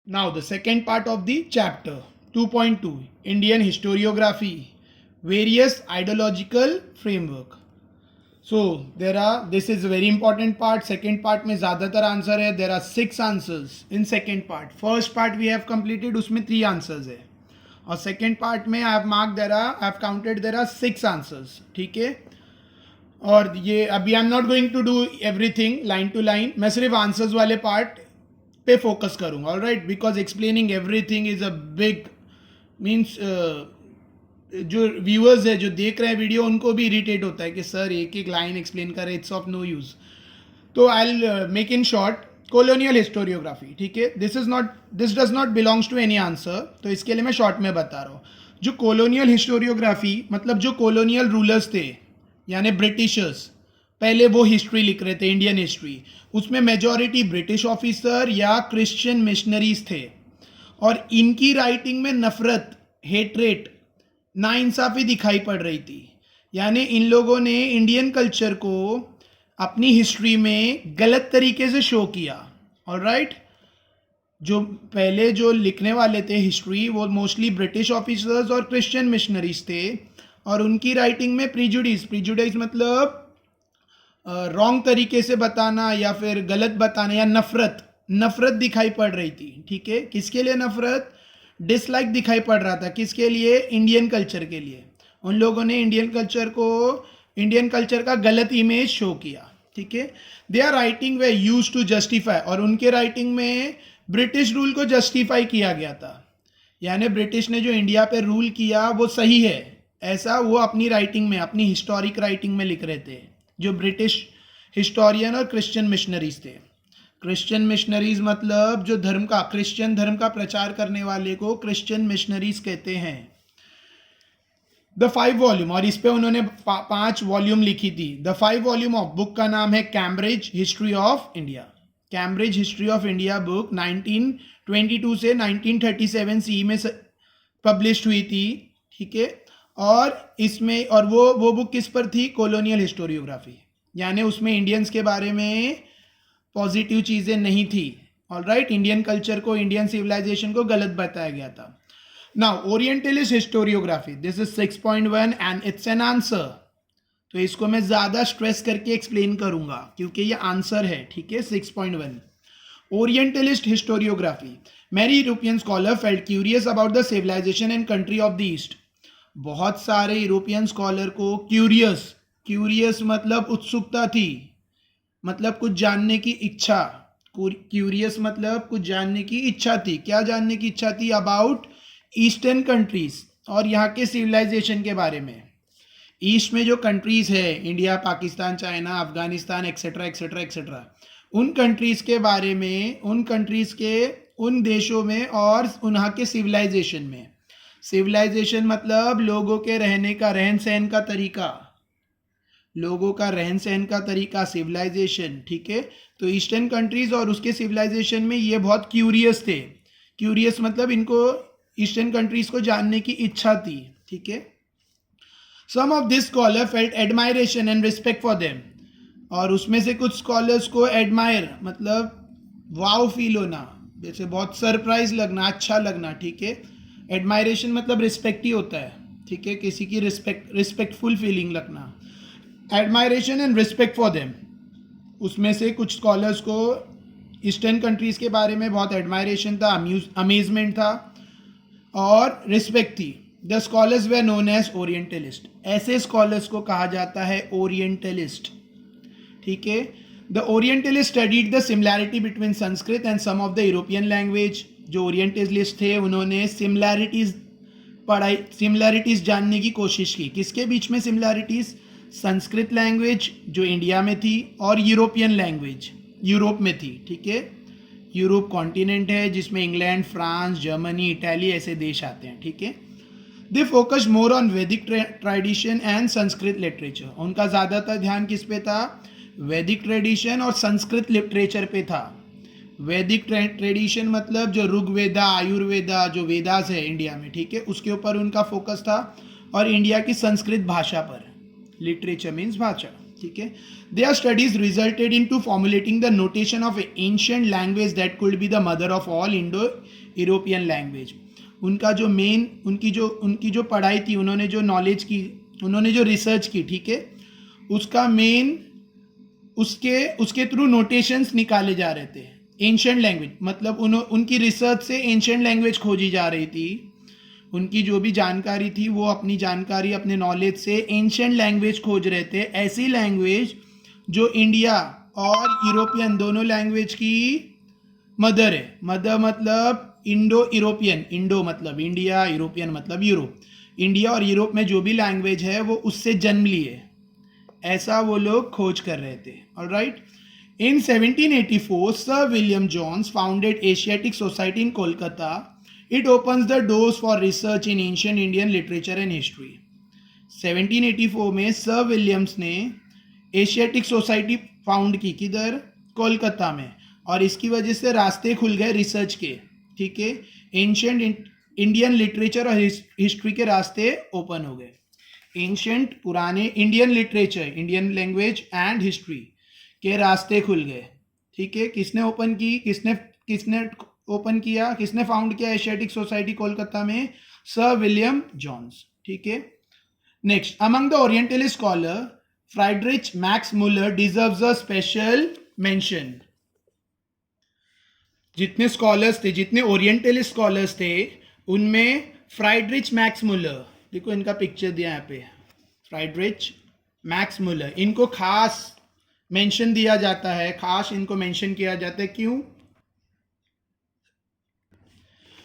Now the second part of the chapter 2.2, Indian historiography, various ideological framework. So this is a very important part. Second part में ज़्यादातर answer है. There are 6 answers in second part. First part we have completed, उसमें 3 answers है. और second part में I have counted there are 6 answers. ठीक है. और ये अभी I am not going to do everything line to line, मैं सिर्फ आंसर्स वाले पार्ट पे फोकस करूंगा. Alright, because explaining everything is a big means जो व्यूअर्स है जो देख रहे हैं वीडियो उनको भी इरिटेट होता है कि सर एक एक लाइन एक्सप्लेन करे, इट्स ऑफ नो यूज. तो I will make in short colonial historiography. ठीक है, this does not belongs to any answer, तो इसके लिए मैं शॉर्ट में बता रहा हूँ. जो कॉलोनियल हिस्टोरियोग्राफी मतलब जो कॉलोनियल रूलर्स थे यानी ब्रिटिशर्स, पहले वो हिस्ट्री लिख रहे थे, इंडियन हिस्ट्री, उसमें मेजॉरिटी ब्रिटिश ऑफिसर या क्रिश्चियन मिशनरीज थे. और इनकी राइटिंग में नफरत, हेट्रेट, नाइंसाफ़ी दिखाई पड़ रही थी. यानी इन लोगों ने इंडियन कल्चर को अपनी हिस्ट्री में गलत तरीके से शो किया. ऑलराइट, जो पहले जो लिखने वाले थे हिस्ट्री वो मोस्टली ब्रिटिश ऑफिसर्स और क्रिश्चियन मिशनरीज थे. और उनकी राइटिंग में प्रीजुडिस मतलब रॉन्ग तरीके से बताना या फिर गलत बताना या नफरत दिखाई पड़ रही थी. ठीक है, किसके लिए नफरत, डिसलाइक दिखाई पड़ रहा था, किसके लिए, इंडियन कल्चर के लिए. उन लोगों ने इंडियन कल्चर का गलत इमेज शो किया. ठीक है, they are writing were use to justify, और उनके राइटिंग में ब्रिटिश रूल को जस्टिफाई किया गया था. यानी ब्रिटिश ने जो इंडिया पे रूल किया वो सही है, ऐसा वो अपनी राइटिंग में, अपनी हिस्टोरिक राइटिंग में लिख रहे थे, जो ब्रिटिश हिस्टोरियन और क्रिश्चियन मिशनरीज थे. क्रिश्चियन मिशनरीज मतलब जो क्रिश्चियन धर्म का प्रचार करने वाले को क्रिश्चियन मिशनरीज कहते हैं. द 5 वॉल्यूम, और इस पे उन्होंने 5 वॉल्यूम लिखी थी. द 5 वॉल्यूम ऑफ बुक का नाम है Cambridge history of India. Cambridge history of India book 1922 से 1937 सी में पब्लिश हुई थी. ठीक है, और इसमें वो बुक किस पर थी, कॉलोनियल हिस्टोरियोग्राफी. यानी उसमें इंडियंस के बारे में पॉजिटिव चीज़ें नहीं थी. ऑलराइट, इंडियन कल्चर को, इंडियन सिविलाइजेशन को गलत बताया गया था. Now orientalist historiography, this is 6.1 and it's an answer. तो इसको मैं ज़्यादा स्ट्रेस करके एक्सप्लेन करूंगा क्योंकि ये आंसर है. ठीक है, 6.1 orientalist historiography. Many European scholar felt curious about the civilisation and country of the east. बहुत सारे यूरोपियन स्कॉलर को क्यूरियस मतलब उत्सुकता थी, मतलब कुछ जानने की इच्छा. क्यूरियस मतलब कुछ जानने की इच्छा थी. क्या जानने की इच्छा थी, अबाउट ईस्टर्न कंट्रीज, और यहाँ के सिविलाइजेशन के बारे में. ईस्ट में जो कंट्रीज है, India, Pakistan, China, Afghanistan etcetera etcetera etcetera, उन कंट्रीज के बारे में, उन कंट्रीज के उन देशों में और वहाँ के सिविलाइजेशन में. सिविलाइजेशन मतलब लोगों के रहने का, रहन सहन का तरीका, लोगों का रहन सहन का तरीका, सिविलाइजेशन. ठीक है, तो ईस्टर्न कंट्रीज और उसके सिविलाइजेशन में ये बहुत क्यूरियस थे. क्यूरियस मतलब इनको ईस्टर्न कंट्रीज को जानने की इच्छा थी. ठीक है, some of this scholar felt admiration and respect for them, और उसमें से कुछ स्कॉलर्स को एडमायर मतलब वाव फील होना, जैसे बहुत सरप्राइज लगना, अच्छा लगना. ठीक है, एडमायरेशन मतलब रिस्पेक्ट ही होता है. ठीक है, किसी की रिस्पेक्टफुल फीलिंग लगना, admiration and respect for them. उसमें से कुछ स्कॉलर्स को ईस्टर्न कंट्रीज़ के बारे में बहुत एडमायरेशन था, अमेजमेंट था और रिस्पेक्ट थी. The scholars were known as orientalist. ऐसे स्कॉलर्स को कहा जाता है ओरिएंटलिस्ट. ठीक है, the orientalist studied the similarity between Sanskrit and some of the European language. जो ओरिएंटलिस्ट थे उन्होंने सिमिलैरिटीज़ जानने की कोशिश की. किसके बीच में सिमिलैरिटीज़, संस्कृत लैंग्वेज जो इंडिया में थी और यूरोपियन लैंग्वेज यूरोप में थी. ठीक है, यूरोप कॉन्टिनेंट है जिसमें इंग्लैंड, फ्रांस, जर्मनी, इटली ऐसे देश आते हैं. ठीक है, दे फोकस मोर ऑन वैदिक ट्रेडिशन एंड संस्कृत लिटरेचर. उनका ज़्यादातर ध्यान किस पे था, वैदिक ट्रेडिशन और संस्कृत लिटरेचर पे था. वैदिक ट्रेडिशन मतलब जो ऋग्वेदा, आयुर्वेदा, जो वेदास है इंडिया में. ठीक है, उसके ऊपर उनका फोकस था, और इंडिया की संस्कृत भाषा पर. लिटरेचर मीन्स भाषा. ठीक है. Their studies resulted into formulating the notation of an ancient language that could be the mother of all Indo-European language. उनका जो मेन उनकी जो पढ़ाई थी, उन्होंने जो नॉलेज की, उन्होंने जो रिसर्च की, ठीक है, उसका मेन उसके थ्रू नोटेशंस निकाले जा रहे थे. एंशिएंट लैंग्वेज मतलब उनकी रिसर्च से एंशिएंट लैंग्वेज खोजी जा रही थी. उनकी जो भी जानकारी थी वो अपनी जानकारी अपने नॉलेज से एंशिएंट लैंग्वेज खोज रहे थे, ऐसी लैंग्वेज जो इंडिया और यूरोपियन दोनों लैंग्वेज की मदर है. मदर मतलब इंडो यूरोपियन, इंडो मतलब इंडिया, यूरोपियन मतलब यूरोप. इंडिया और यूरोप में जो भी लैंग्वेज है वो उससे जन्म लिए, ऐसा वो लोग खोज कर रहे थे. Alright. In 1784, Sir William Jones founded Asiatic Society in Kolkata. It opens the doors for research in ancient Indian literature and history. 1784 में सर विलियम्स ने एशियाटिक सोसाइटी फाउंड की, किधर? कोलकाता में. और इसकी वजह से रास्ते खुल गए रिसर्च के, ठीक है. एंशिएंट इंडियन लिटरेचर और हिस्ट्री के रास्ते ओपन हो गए. एंशिएंट पुराने Indian literature, Indian language and history के रास्ते खुल गए, ठीक है. किसने ओपन की, किसने ओपन किया, किसने फाउंड किया एशियाटिक सोसाइटी कोलकाता में? सर विलियम जॉन्स, ठीक है. Next, among the orientalist scholar Friedrich Max Muller deserves a special mention. जितने स्कॉलर्स थे, जितने ओरिएंटलिस्ट स्कॉलर्स थे, उनमें फ्राइडरिच मैक्स मुलर, देखो इनका पिक्चर दिया यहाँ पे, फ्राइडरिच मैक्स मुलर, इनको खास मेंशन दिया जाता है, खास इनको मेंशन किया जाता है. क्यों?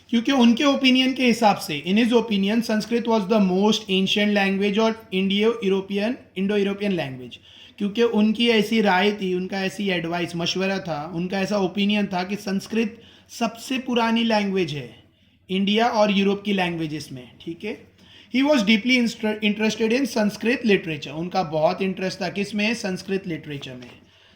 क्योंकि उनके ओपिनियन के हिसाब से, in his opinion, Sanskrit was the most ancient language और इंडो यूरोपियन लैंग्वेज. क्योंकि उनकी ऐसी राय थी, उनका ऐसी एडवाइस, मशवरा था, उनका ऐसा ओपिनियन था कि संस्कृत सबसे पुरानी लैंग्वेज है इंडिया और यूरोप की लैंग्वेजेस में, ठीक है. He was deeply interested in Sanskrit literature. उनका बहुत इंटरेस्ट था किसमें? संस्कृत लिटरेचर में,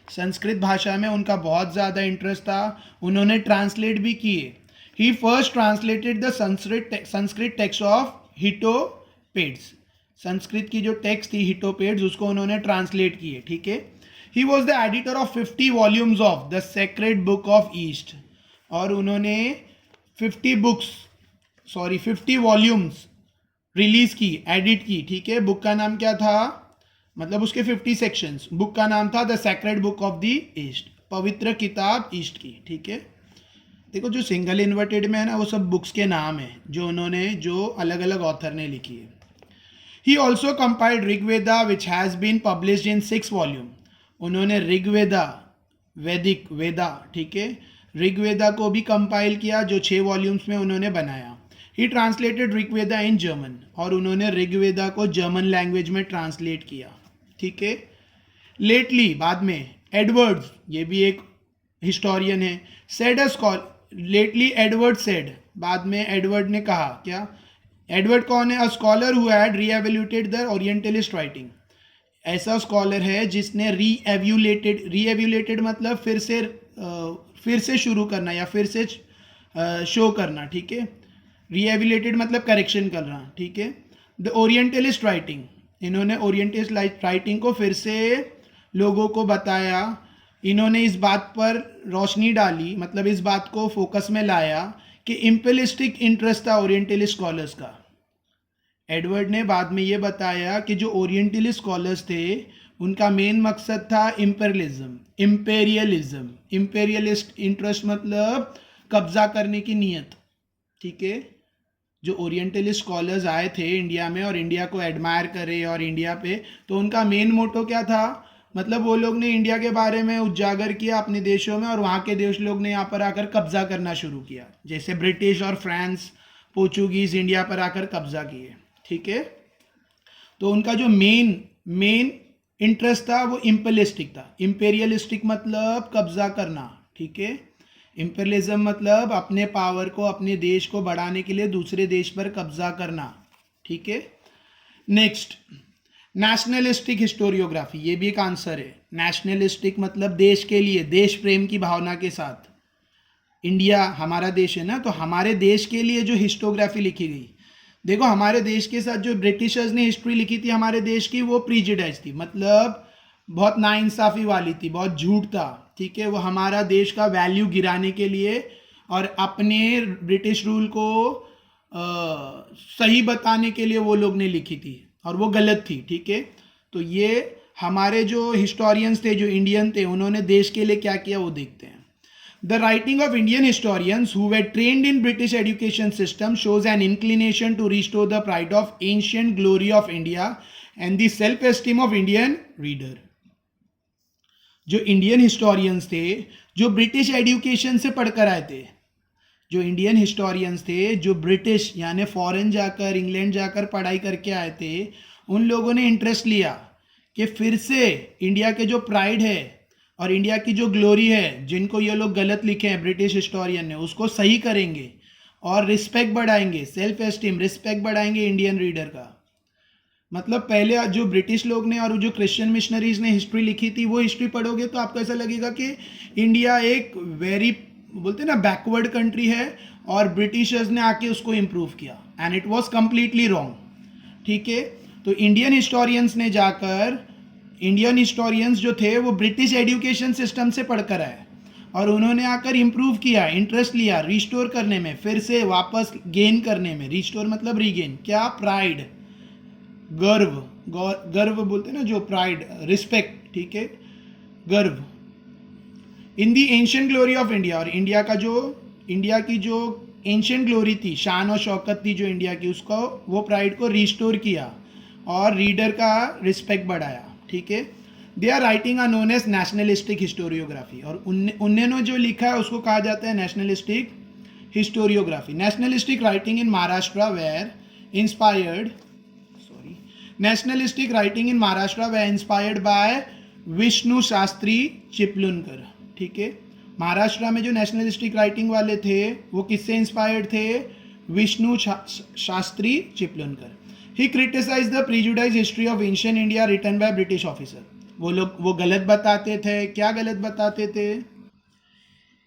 संस्कृत भाषा में उनका बहुत ज़्यादा इंटरेस्ट था. उन्होंने ट्रांसलेट भी किए. He first translated the Sanskrit text of Hitopadesha. Sanskrit की जो टेक्स्ट थी हिटोपेड्स, उसको उन्होंने ट्रांसलेट किए, ठीक है. He was the editor of 50 volumes of the sacred book of east. और उन्होंने 50 वॉल्यूम्स रिलीज की, एडिट की, ठीक है. बुक का नाम क्या था? मतलब उसके 50 सेक्शंस. बुक का नाम था the sacred book of the east, पवित्र किताब ईस्ट की, ठीक है. देखो जो सिंगल इन्वर्टेड में है ना, वो सब बुक्स के नाम है जो अलग अलग ऑथर ने लिखी है. He also compiled Rigveda which has been published in 6 volume. उन्होंने ऋग्वेदा, वैदिक वेदा, ठीक है, ऋग्वेदा को भी कंपाइल किया, जो 6 वॉल्यूम्स में उन्होंने बनाया. ही ट्रांसलेटेड ऋग्वेदा इन जर्मन. और उन्होंने ऋग्वेदा को जर्मन लैंग्वेज में ट्रांसलेट किया, ठीक है. लेटली, बाद में, एडवर्ड्स, ये भी एक हिस्टोरियन है, said a scholar. Lately Edward said, बाद में एडवर्ड ने कहा, क्या? एडवर्ड कौन है? A scholar who had reevaluated the orientalist writing. ऐसा स्कॉलर है जिसने रीएवल्यूटेड मतलब फिर से शुरू करना या फिर से शो करना, ठीक है. रीएवल्यूटेड मतलब करेक्शन करना, ठीक है. द ओरिएंटलिस्ट राइटिंग, इन्होंने ओरिएंटलिस्ट राइटिंग को फिर से लोगों को बताया. इन्होंने इस बात पर रोशनी डाली, मतलब इस बात को फोकस में लाया कि इम्पेलिस्टिक इंटरेस्ट था ओरिएंटलिस्ट स्कॉलर्स का. एडवर्ड ने बाद में ये बताया कि जो ओरिएंटलिस्ट स्कॉलर्स थे उनका मेन मकसद था इम्पेरियलिज्म. इम्पेरियलिस्ट इंटरेस्ट मतलब कब्जा करने की नीयत, ठीक है. जो ओरिएंटलिस्ट स्कॉलर्स आए थे इंडिया में और इंडिया को एडमायर करे और इंडिया पे, तो उनका मेन मोटो क्या था? मतलब वो लोग ने इंडिया के बारे में उजागर किया अपने देशों में, और वहाँ के देश लोग ने यहाँ पर आकर कब्जा करना शुरू किया. जैसे ब्रिटिश और फ्रांस, पोर्चुगीज इंडिया पर आकर कब्जा किए, ठीक है. तो उनका जो मेन इंटरेस्ट था वो इम्पेलिस्टिक था. इम्पेरियलिस्टिक मतलब कब्जा करना, ठीक है. इम्पेरियलिज्म मतलब अपने पावर को, अपने देश को बढ़ाने के लिए दूसरे देश पर कब्जा करना, ठीक है. नेक्स्ट, नेशनलिस्टिक हिस्टोरियोग्राफी, ये भी एक आंसर है. नेशनलिस्टिक मतलब देश के लिए, देश प्रेम की भावना के साथ. इंडिया हमारा देश है ना, तो हमारे देश के लिए जो हिस्टोग्राफी लिखी गई. देखो हमारे देश के साथ जो ब्रिटिशर्स ने हिस्ट्री लिखी थी हमारे देश की, वो प्रीजुडाइज थी. मतलब बहुत नाइंसाफ़ी वाली थी, बहुत झूठ था, ठीक है। वो हमारा देश का वैल्यू गिराने के लिए और अपने ब्रिटिश रूल को सही बताने के लिए वो लोग ने लिखी थी, और वो गलत थी, ठीक है। तो ये हमारे जो हिस्टोरियंस थे, जो इंडियन थे, उन्होंने देश के लिए क्या किया वो देखते हैं। The writing of Indian historians who were trained in British education system shows an inclination to restore the pride of ancient glory of India and the self-esteem of Indian reader. जो इंडियन हिस्टोरियंस थे, जो British education से पढ़कर आए थे, जो Indian historians थे, जो ब्रिटिश यानी फॉरेन जाकर, इंग्लैंड जाकर पढ़ाई करके आए थे, उन लोगों ने इंटरेस्ट लिया कि फिर से इंडिया के जो प्राइड है और इंडिया की जो ग्लोरी है, जिनको ये लोग गलत लिखे हैं ब्रिटिश हिस्टोरियन ने, उसको सही करेंगे और रिस्पेक्ट बढ़ाएंगे, सेल्फ एस्टीम, रिस्पेक्ट बढ़ाएंगे इंडियन रीडर का। मतलब पहले जो ब्रिटिश लोग ने और जो क्रिश्चियन मिशनरीज ने हिस्ट्री लिखी थी, वो हिस्ट्री पढ़ोगे तो आपको ऐसा लगेगा कि इंडिया एक वेरी, बोलते ना, बैकवर्ड कंट्री है, और ब्रिटिशर्स ने आके उसको इम्प्रूव किया, and it was completely wrong, ठीक है। तो इंडियन हिस्टोरियंस ने जाकर, इंडियन हिस्टोरियंस जो थे वो ब्रिटिश एजुकेशन सिस्टम से पढ़कर आए, और उन्होंने आकर इम्प्रूव किया, इंटरेस्ट लिया रिस्टोर करने में, फिर से वापस गेन करने में। रिस्टोर मतलब रीगेन, क्या, प्राइड, गर्व, गर्व बोलते हैं ना, जो प्राइड, रिस्पेक्ट, ठीक है, गर्व in the ancient glory of India. और इंडिया का जो, इंडिया की जो एंशियंट ग्लोरी थी, शान और शौकत थी जो इंडिया की, उसको, वो प्राइड को रिस्टोर किया और रीडर का रिस्पेक्ट बढ़ाया, ठीक है। They are writing are known as nationalistic historiography, और उन्होंने जो लिखा है उसको कहा जाता है nationalistic historiography. Nationalistic writing in Maharashtra were inspired, nationalistic writing in Maharashtra were inspired by Vishnu Shastri Chiplunkar, ठीक है। महाराष्ट्र में जो नेशनलिस्टिक राइटिंग वाले थे वो किससे इंस्पायर्ड थे? Vishnu Shastri Chiplunkar. He criticise the prejudice history of ancient India written by British officer. वो लोग वो गलत बताते थे। क्या गलत बताते थे?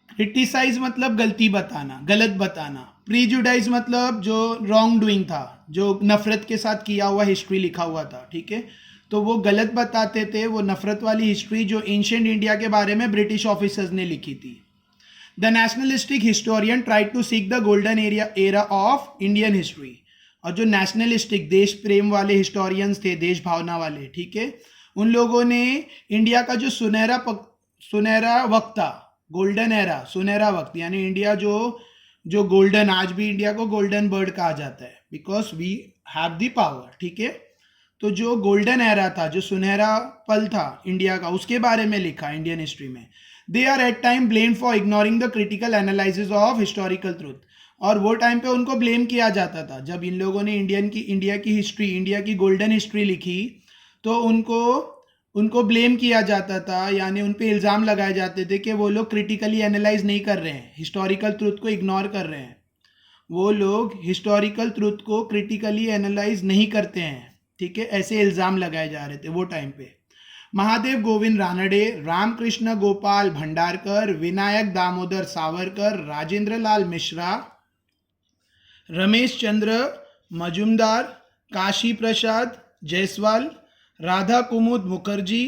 क्रिटिसाइज मतलब गलती बताना, गलत बताना। प्रीजुडाइज मतलब जो रॉन्ग डूइंग था, जो नफरत के साथ किया हुआ हिस्ट्री लिखा हुआ था, ठीक है। तो वो गलत बताते थे, वो नफरत वाली हिस्ट्री जो एंशिएंट इंडिया के बारे में ब्रिटिश ऑफिसर्स ने लिखी थी। The nationalistic historian tried to seek the golden era of Indian history. और जो नेशनलिस्टिक, देश प्रेम वाले हिस्टोरियंस थे, देश भावना वाले, ठीक है, उन लोगों ने इंडिया का जो सुनहरा वक्त था, गोल्डन एरा, सुनहरा वक्त, यानी इंडिया जो गोल्डन, आज भी इंडिया को गोल्डन बर्ड कहा जाता है because we have the power, ठीक है। तो जो गोल्डन एरा था, जो सुनहरा पल था इंडिया का, उसके बारे में लिखा इंडियन हिस्ट्री में। They are at time blamed for ignoring the critical analysis of historical truth. और वो टाइम पे उनको ब्लेम किया जाता था, जब इन लोगों ने इंडिया की हिस्ट्री, इंडिया की गोल्डन हिस्ट्री लिखी, तो उनको ब्लेम किया जाता था, यानी उन पे इल्ज़ाम लगाए जाते थे कि वो लोग क्रिटिकली एनालाइज नहीं कर रहे हैं, हिस्टोरिकल ट्रूथ को इग्नोर कर रहे हैं। वो लोग हिस्टोरिकल ट्रूथ को क्रिटिकली एनालाइज नहीं करते हैं, ठीक है, ऐसे इल्ज़ाम लगाए जा रहे थे वो टाइम पे। महादेव गोविंद रानडे, रामकृष्ण गोपाल भंडारकर, विनायक दामोदर सावरकर, राजेंद्र लाल Mishra, Ramesh Chandra Majumdar, Kashi Prasad Jaiswal, Radha Kumud Mukherjee,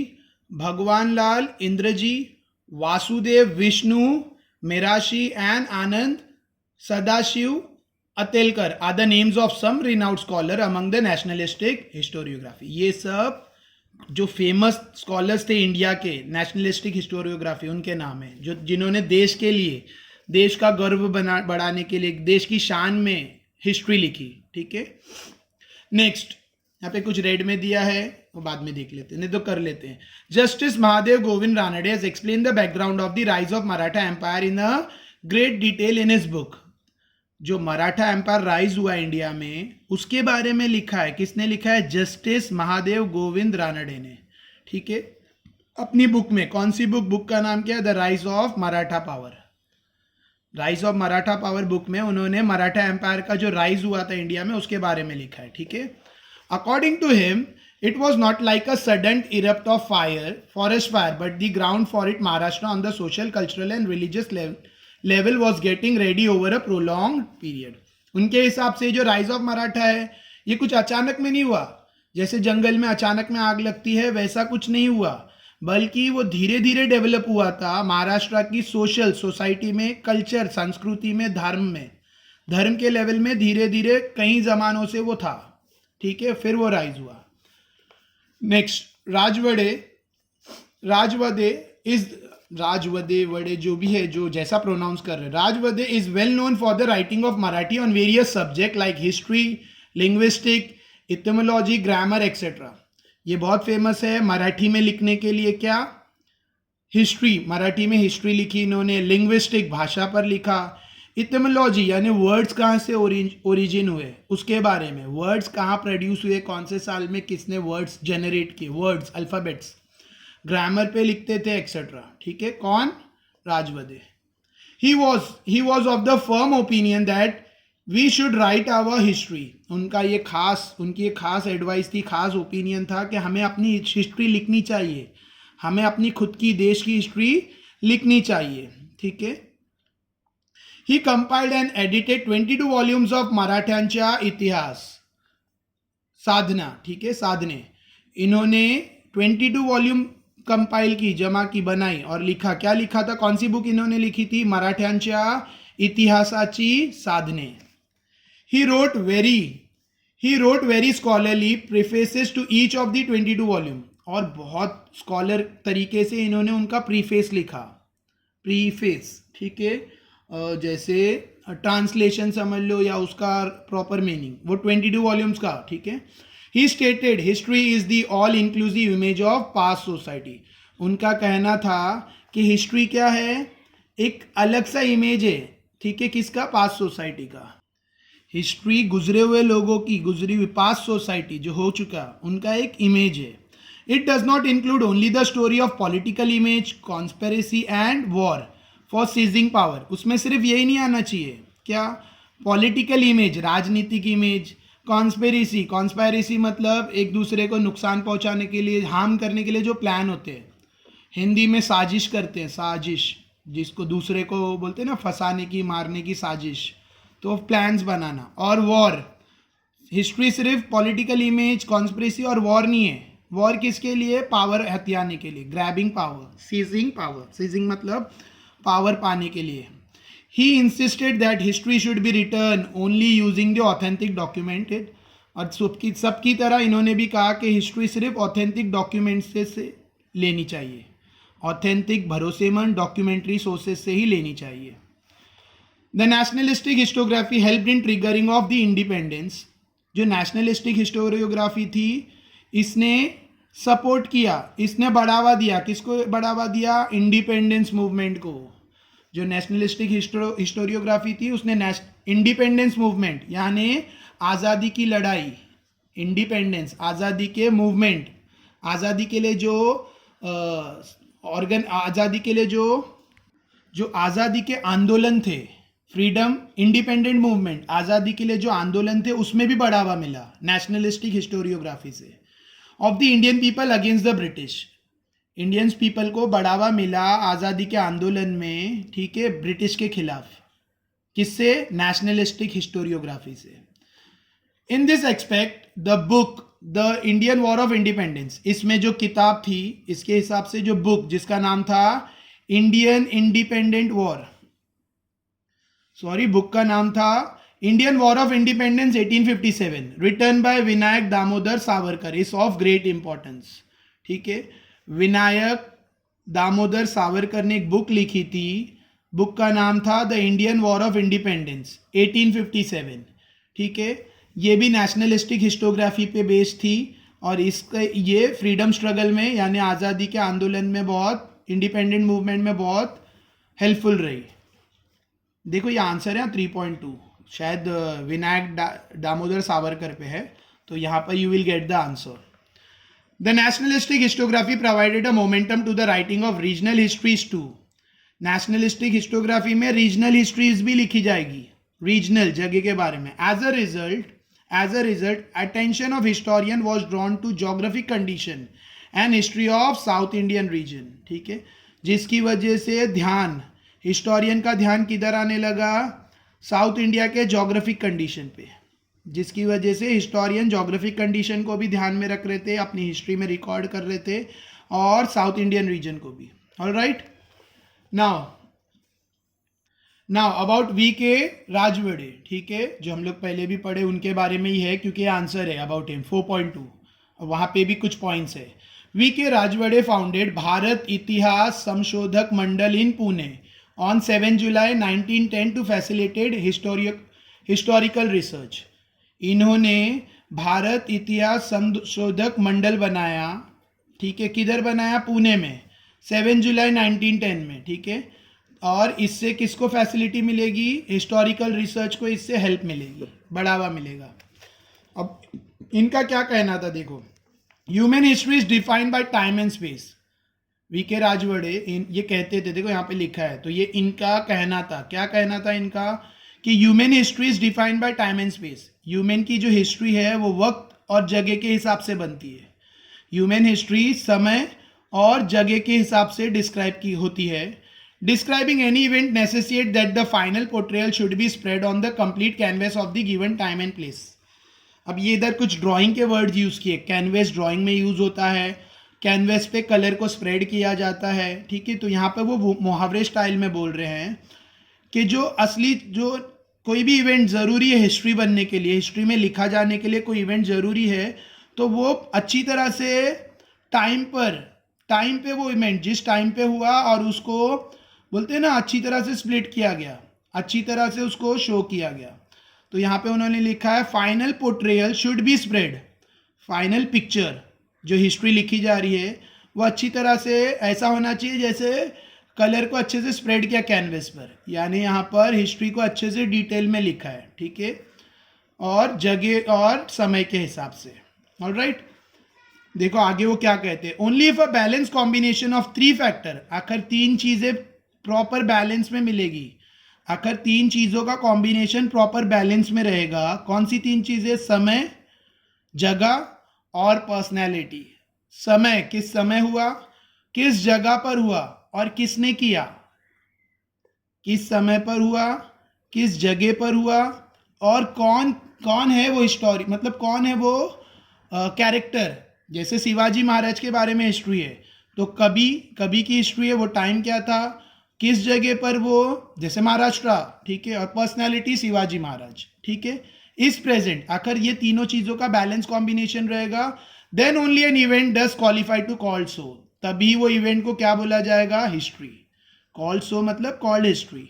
Bhagwan Lal Indraji, Vasudev Vishnu Mirashi and Anand Sadashiv Altekar are the names of some renowned scholar among the nationalistic historiography. ये सब जो फेमस स्कॉलर्स थे इंडिया के नेशनलिस्टिक हिस्टोरियोग्राफी, उनके नाम है, जो जिन्होंने देश के लिए, देश का गर्व बढ़ाने के लिए, देश की शान में हिस्ट्री लिखी, ठीक है। नेक्स्ट यहाँ पे कुछ रेड में दिया है, वो बाद में देख लेते हैं, नहीं तो कर लेते हैं। Justice Mahadev Govind Ranade has explain the background of the rise of Maratha empire in a great detail in his book. जो मराठा एम्पायर राइज हुआ इंडिया में, उसके बारे में लिखा है। किसने लिखा है? जस्टिस महादेव गोविंद रानडे ने, ठीक है, अपनी बुक में। कौन सी बुक? बुक का नाम क्या है? The rise of Maratha power. Rise of Maratha power book में उन्होंने मराठा एम्पायर का जो राइज हुआ था इंडिया में, उसके बारे में लिखा है, ठीक है। According to him, it was not like a sudden erupt of fire, forest fire, but the ground for it, Maharashtra, on the social, cultural and religious level was getting ready over a prolonged period. उनके हिसाब से जो rise of Maratha है, ये कुछ अचानक में नहीं हुआ। जैसे जंगल में अचानक में आग लगती है, वैसा कुछ नहीं हुआ। बल्कि वो धीरे धीरे डेवलप हुआ था महाराष्ट्र की सोशल सोसाइटी में, कल्चर संस्कृति में, धर्म के लेवल में धीरे धीरे कई जमानों से वो था, ठीक है, फिर वो राइज हुआ। नेक्स्ट, राजवदे वड़े जो भी है, जो जैसा प्रोनाउंस कर रहे हैं, Rajwade is well known for the writing of Marathi on various subject like history, linguistic, etymology, grammar etcetera. ये बहुत फेमस है मराठी में लिखने के लिए। क्या? हिस्ट्री, मराठी में हिस्ट्री लिखी इन्होंने, लिंग्विस्टिक भाषा पर लिखा, इटिमोलॉजी यानी वर्ड्स कहाँ से ओरिजिन हुए उसके बारे में, वर्ड्स कहाँ प्रोड्यूस हुए, कौन से साल में किसने वर्ड्स जनरेट किए, वर्ड्स अल्फ़ाबेट्स, ग्रामर पे लिखते थे एक्सेट्रा, ठीक है। कौन? Rajwade. He was of the firm opinion that we should write our history. उनकी एक खास एडवाइस थी, खास ओपिनियन था कि हमें अपनी हिस्ट्री लिखनी चाहिए, हमें अपनी खुद की देश की हिस्ट्री लिखनी चाहिए, ठीक है। He compiled and edited 22 volumes of Marathyanchya Itihas Sadhana, ठीक है, साधने। इन्होंने 22 वॉल्यूम कंपाइल की, जमा की, बनाई और लिखा। क्या लिखा था? कौन सी बुक इन्होंने लिखी थी? मराठ्यांच्या इतिहासाची साधने। He wrote very scholarly prefaces to each of the 22 volume, और बहुत स्कॉलर तरीके से इन्होंने उनका प्रीफेस लिखा, प्रीफेस, ठीक है, जैसे ट्रांसलेशन समझ लो या उसका प्रॉपर मीनिंग, वो 22 वॉल्यूम्स का, ठीक है। ही stated history is the all inclusive image of past society. उनका कहना था कि हिस्ट्री क्या है? एक अलग सा इमेज है, ठीक है, किसका? पास्ट सोसाइटी का। हिस्ट्री गुजरे हुए लोगों की, गुजरी हुई पास्ट सोसाइटी जो हो चुका, उनका एक इमेज है। It does not include only the story of political image, conspiracy and war for seizing power. उसमें सिर्फ यही नहीं आना चाहिए, क्या? पॉलिटिकल इमेज, राजनीतिक इमेज, कॉन्स्पेरेसी मतलब एक दूसरे को नुकसान पहुंचाने के लिए, हार्म करने के लिए जो प्लान होते हैं, हिंदी में साजिश करते हैं, साजिश जिसको दूसरे को बोलते हैं ना, फंसाने की, मारने की साजिश, तो प्लान्स बनाना। और वॉर, हिस्ट्री सिर्फ पॉलिटिकल इमेज, कॉन्स्पिरेसी और वॉर नहीं है। वॉर किसके लिए? पावर हथियाने के लिए, grabbing power, seizing power, seizing मतलब पावर पाने के लिए। He insisted that history should be written only using the authentic documented. और सबकी तरह इन्होंने भी कहा कि हिस्ट्री सिर्फ ऑथेंटिक डॉक्यूमेंट से लेनी चाहिए, ऑथेंटिक भरोसेमंद डॉक्यूमेंट्री सोर्सेज से ही लेनी चाहिए। The nationalistic historiography helped in triggering of the independence. जो नेशनलिस्टिक हिस्टोरियोग्राफी थी, इसने सपोर्ट किया, इसने बढ़ावा दिया, किसको बढ़ावा दिया? इंडिपेंडेंस मूवमेंट को। जो नेशनलिस्टिक हिस्टोरियोग्राफी थी, उसने इंडिपेंडेंस मूवमेंट यानी आज़ादी की लड़ाई, इंडिपेंडेंस, आज़ादी के मूवमेंट, आज़ादी के लिए जो आज़ादी के लिए जो आज़ादी के आंदोलन थे, फ्रीडम इंडिपेंडेंट मूवमेंट, आज़ादी के लिए जो आंदोलन थे, उसमें भी बढ़ावा मिला नेशनलिस्टिक हिस्टोरियोग्राफी से। Of the Indian people against the British, Indians people को बढ़ावा मिला आज़ादी के आंदोलन में, ठीक है, ब्रिटिश के खिलाफ। किससे? नेशनलिस्टिक हिस्टोरियोग्राफी से। In this expect the book the Indian war of independence, इसमें जो किताब थी, इसके हिसाब से जो बुक जिसका नाम था इंडियन इंडिपेंडेंट वॉर, बुक का नाम था Indian war of independence 1857, written by Vinayak Damodar Savarkar, is of great importance, ठीक है। विनायक दामोदर सावरकर ने एक बुक लिखी थी, बुक का नाम था the Indian war of independence 1857, ठीक है। ये भी नेशनलिस्टिक हिस्टोग्राफी पे बेस्ड थी और इसका ये फ्रीडम स्ट्रगल में यानी आज़ादी के आंदोलन में बहुत, इंडिपेंडेंट मूवमेंट में बहुत हेल्पफुल रही। देखो ये आंसर है 3.2, शायद विनायक दामोदर सावरकर पे है, तो यहाँ पर you will get the answer. The nationalistic historiography provided a momentum to the writing of regional histories too. Nationalistic historiography में रीजनल हिस्ट्रीज भी लिखी जाएगी, रीजनल जगह के बारे में। As a result attention of historian was drawn to geographic condition and history of south Indian region, ठीक है, जिसकी वजह से ध्यान, हिस्टोरियन का ध्यान किधर आने लगा? साउथ इंडिया के जोग्राफिक कंडीशन पे, जिसकी वजह से हिस्टोरियन जोग्राफिक कंडीशन को भी ध्यान में रख रहे थे, अपनी हिस्ट्री में रिकॉर्ड कर रहे थे और साउथ इंडियन रीजन को भी. Alright, now about V K Rajwade. ठीक है, जो हम लोग पहले भी पढ़े उनके बारे में ही है, क्योंकि आंसर है अबाउट हिम 4.2, वहाँ पे भी कुछ पॉइंट्स है. We K Rajwade founded Bharat Itihas Sanshodhak Mandal in Pune on 7 July 1910 to facilitate historical research. इन्होंने भारत इतिहास संशोधक मंडल बनाया. ठीक है, किधर बनाया? पुणे में, 7 जुलाई 1910 में. ठीक है, और इससे किसको फैसिलिटी मिलेगी? हिस्टोरिकल रिसर्च को इससे हेल्प मिलेगी, बढ़ावा मिलेगा. अब इनका क्या कहना था, देखो. Human history is defined by time and space. V K Rajwade ये कहते थे, देखो यहाँ पे लिखा है, तो ये इनका कहना था. क्या कहना था इनका? कि human history is defined by time and space. Human की जो हिस्ट्री है वो वक्त और जगह के हिसाब से बनती है. ह्यूमन हिस्ट्री समय और जगह के हिसाब से डिस्क्राइब की होती है. Describing any event necessitate that the final portrayal should be spread on the complete canvas of the given time and place. अब ये इधर कुछ ड्राइंग के वर्ड्स यूज़ किए. कैनवस ड्राइंग में यूज़ होता है, कैनवस पे कलर को स्प्रेड किया जाता है. ठीक है, तो यहाँ पे वो मुहावरे स्टाइल में बोल रहे हैं कि जो असली, जो कोई भी इवेंट ज़रूरी है हिस्ट्री बनने के लिए, हिस्ट्री में लिखा जाने के लिए कोई इवेंट ज़रूरी है, तो वो अच्छी तरह से टाइम पे वो इवेंट जिस टाइम पे हुआ और उसको बोलते हैं ना अच्छी तरह से स्प्लिट किया गया, अच्छी तरह से उसको शो किया गया. तो यहाँ पे उन्होंने लिखा है final portrayal should be spread. Final picture जो हिस्ट्री लिखी जा रही है वो अच्छी तरह से ऐसा होना चाहिए जैसे कलर को अच्छे से स्प्रेड किया कैनवस पर, यानी यहाँ पर हिस्ट्री को अच्छे से डिटेल में लिखा है. ठीक है, और जगह और समय के हिसाब से. ऑलराइट, देखो आगे वो क्या कहते हैं. Only if a balance combination of 3 factor. आखिर 3 चीज़ें प्रॉपर बैलेंस में मिलेगी. आखिर 3 चीज़ों का कॉम्बिनेशन प्रॉपर बैलेंस में रहेगा. कौन सी 3 चीज़ें? समय, जगह और पर्सनैलिटी. समय, किस समय हुआ, किस जगह पर हुआ और किसने किया. किस समय पर हुआ, किस जगह पर हुआ और कौन है वो हिस्टोरी, मतलब कौन है वो कैरेक्टर. जैसे शिवाजी महाराज के बारे में हिस्ट्री है, तो कभी की हिस्ट्री है, वो टाइम क्या था, किस जगह पर वो, जैसे महाराष्ट्र. ठीक है, और पर्सनैलिटी शिवाजी महाराज. ठीक है, इस प्रेजेंट. आखिर ये तीनों चीज़ों का बैलेंस कॉम्बिनेशन रहेगा. Then only an event does qualify to called so. तभी वो इवेंट को क्या बोला जाएगा? हिस्ट्री. कॉल्ड सो मतलब कॉल्ड हिस्ट्री.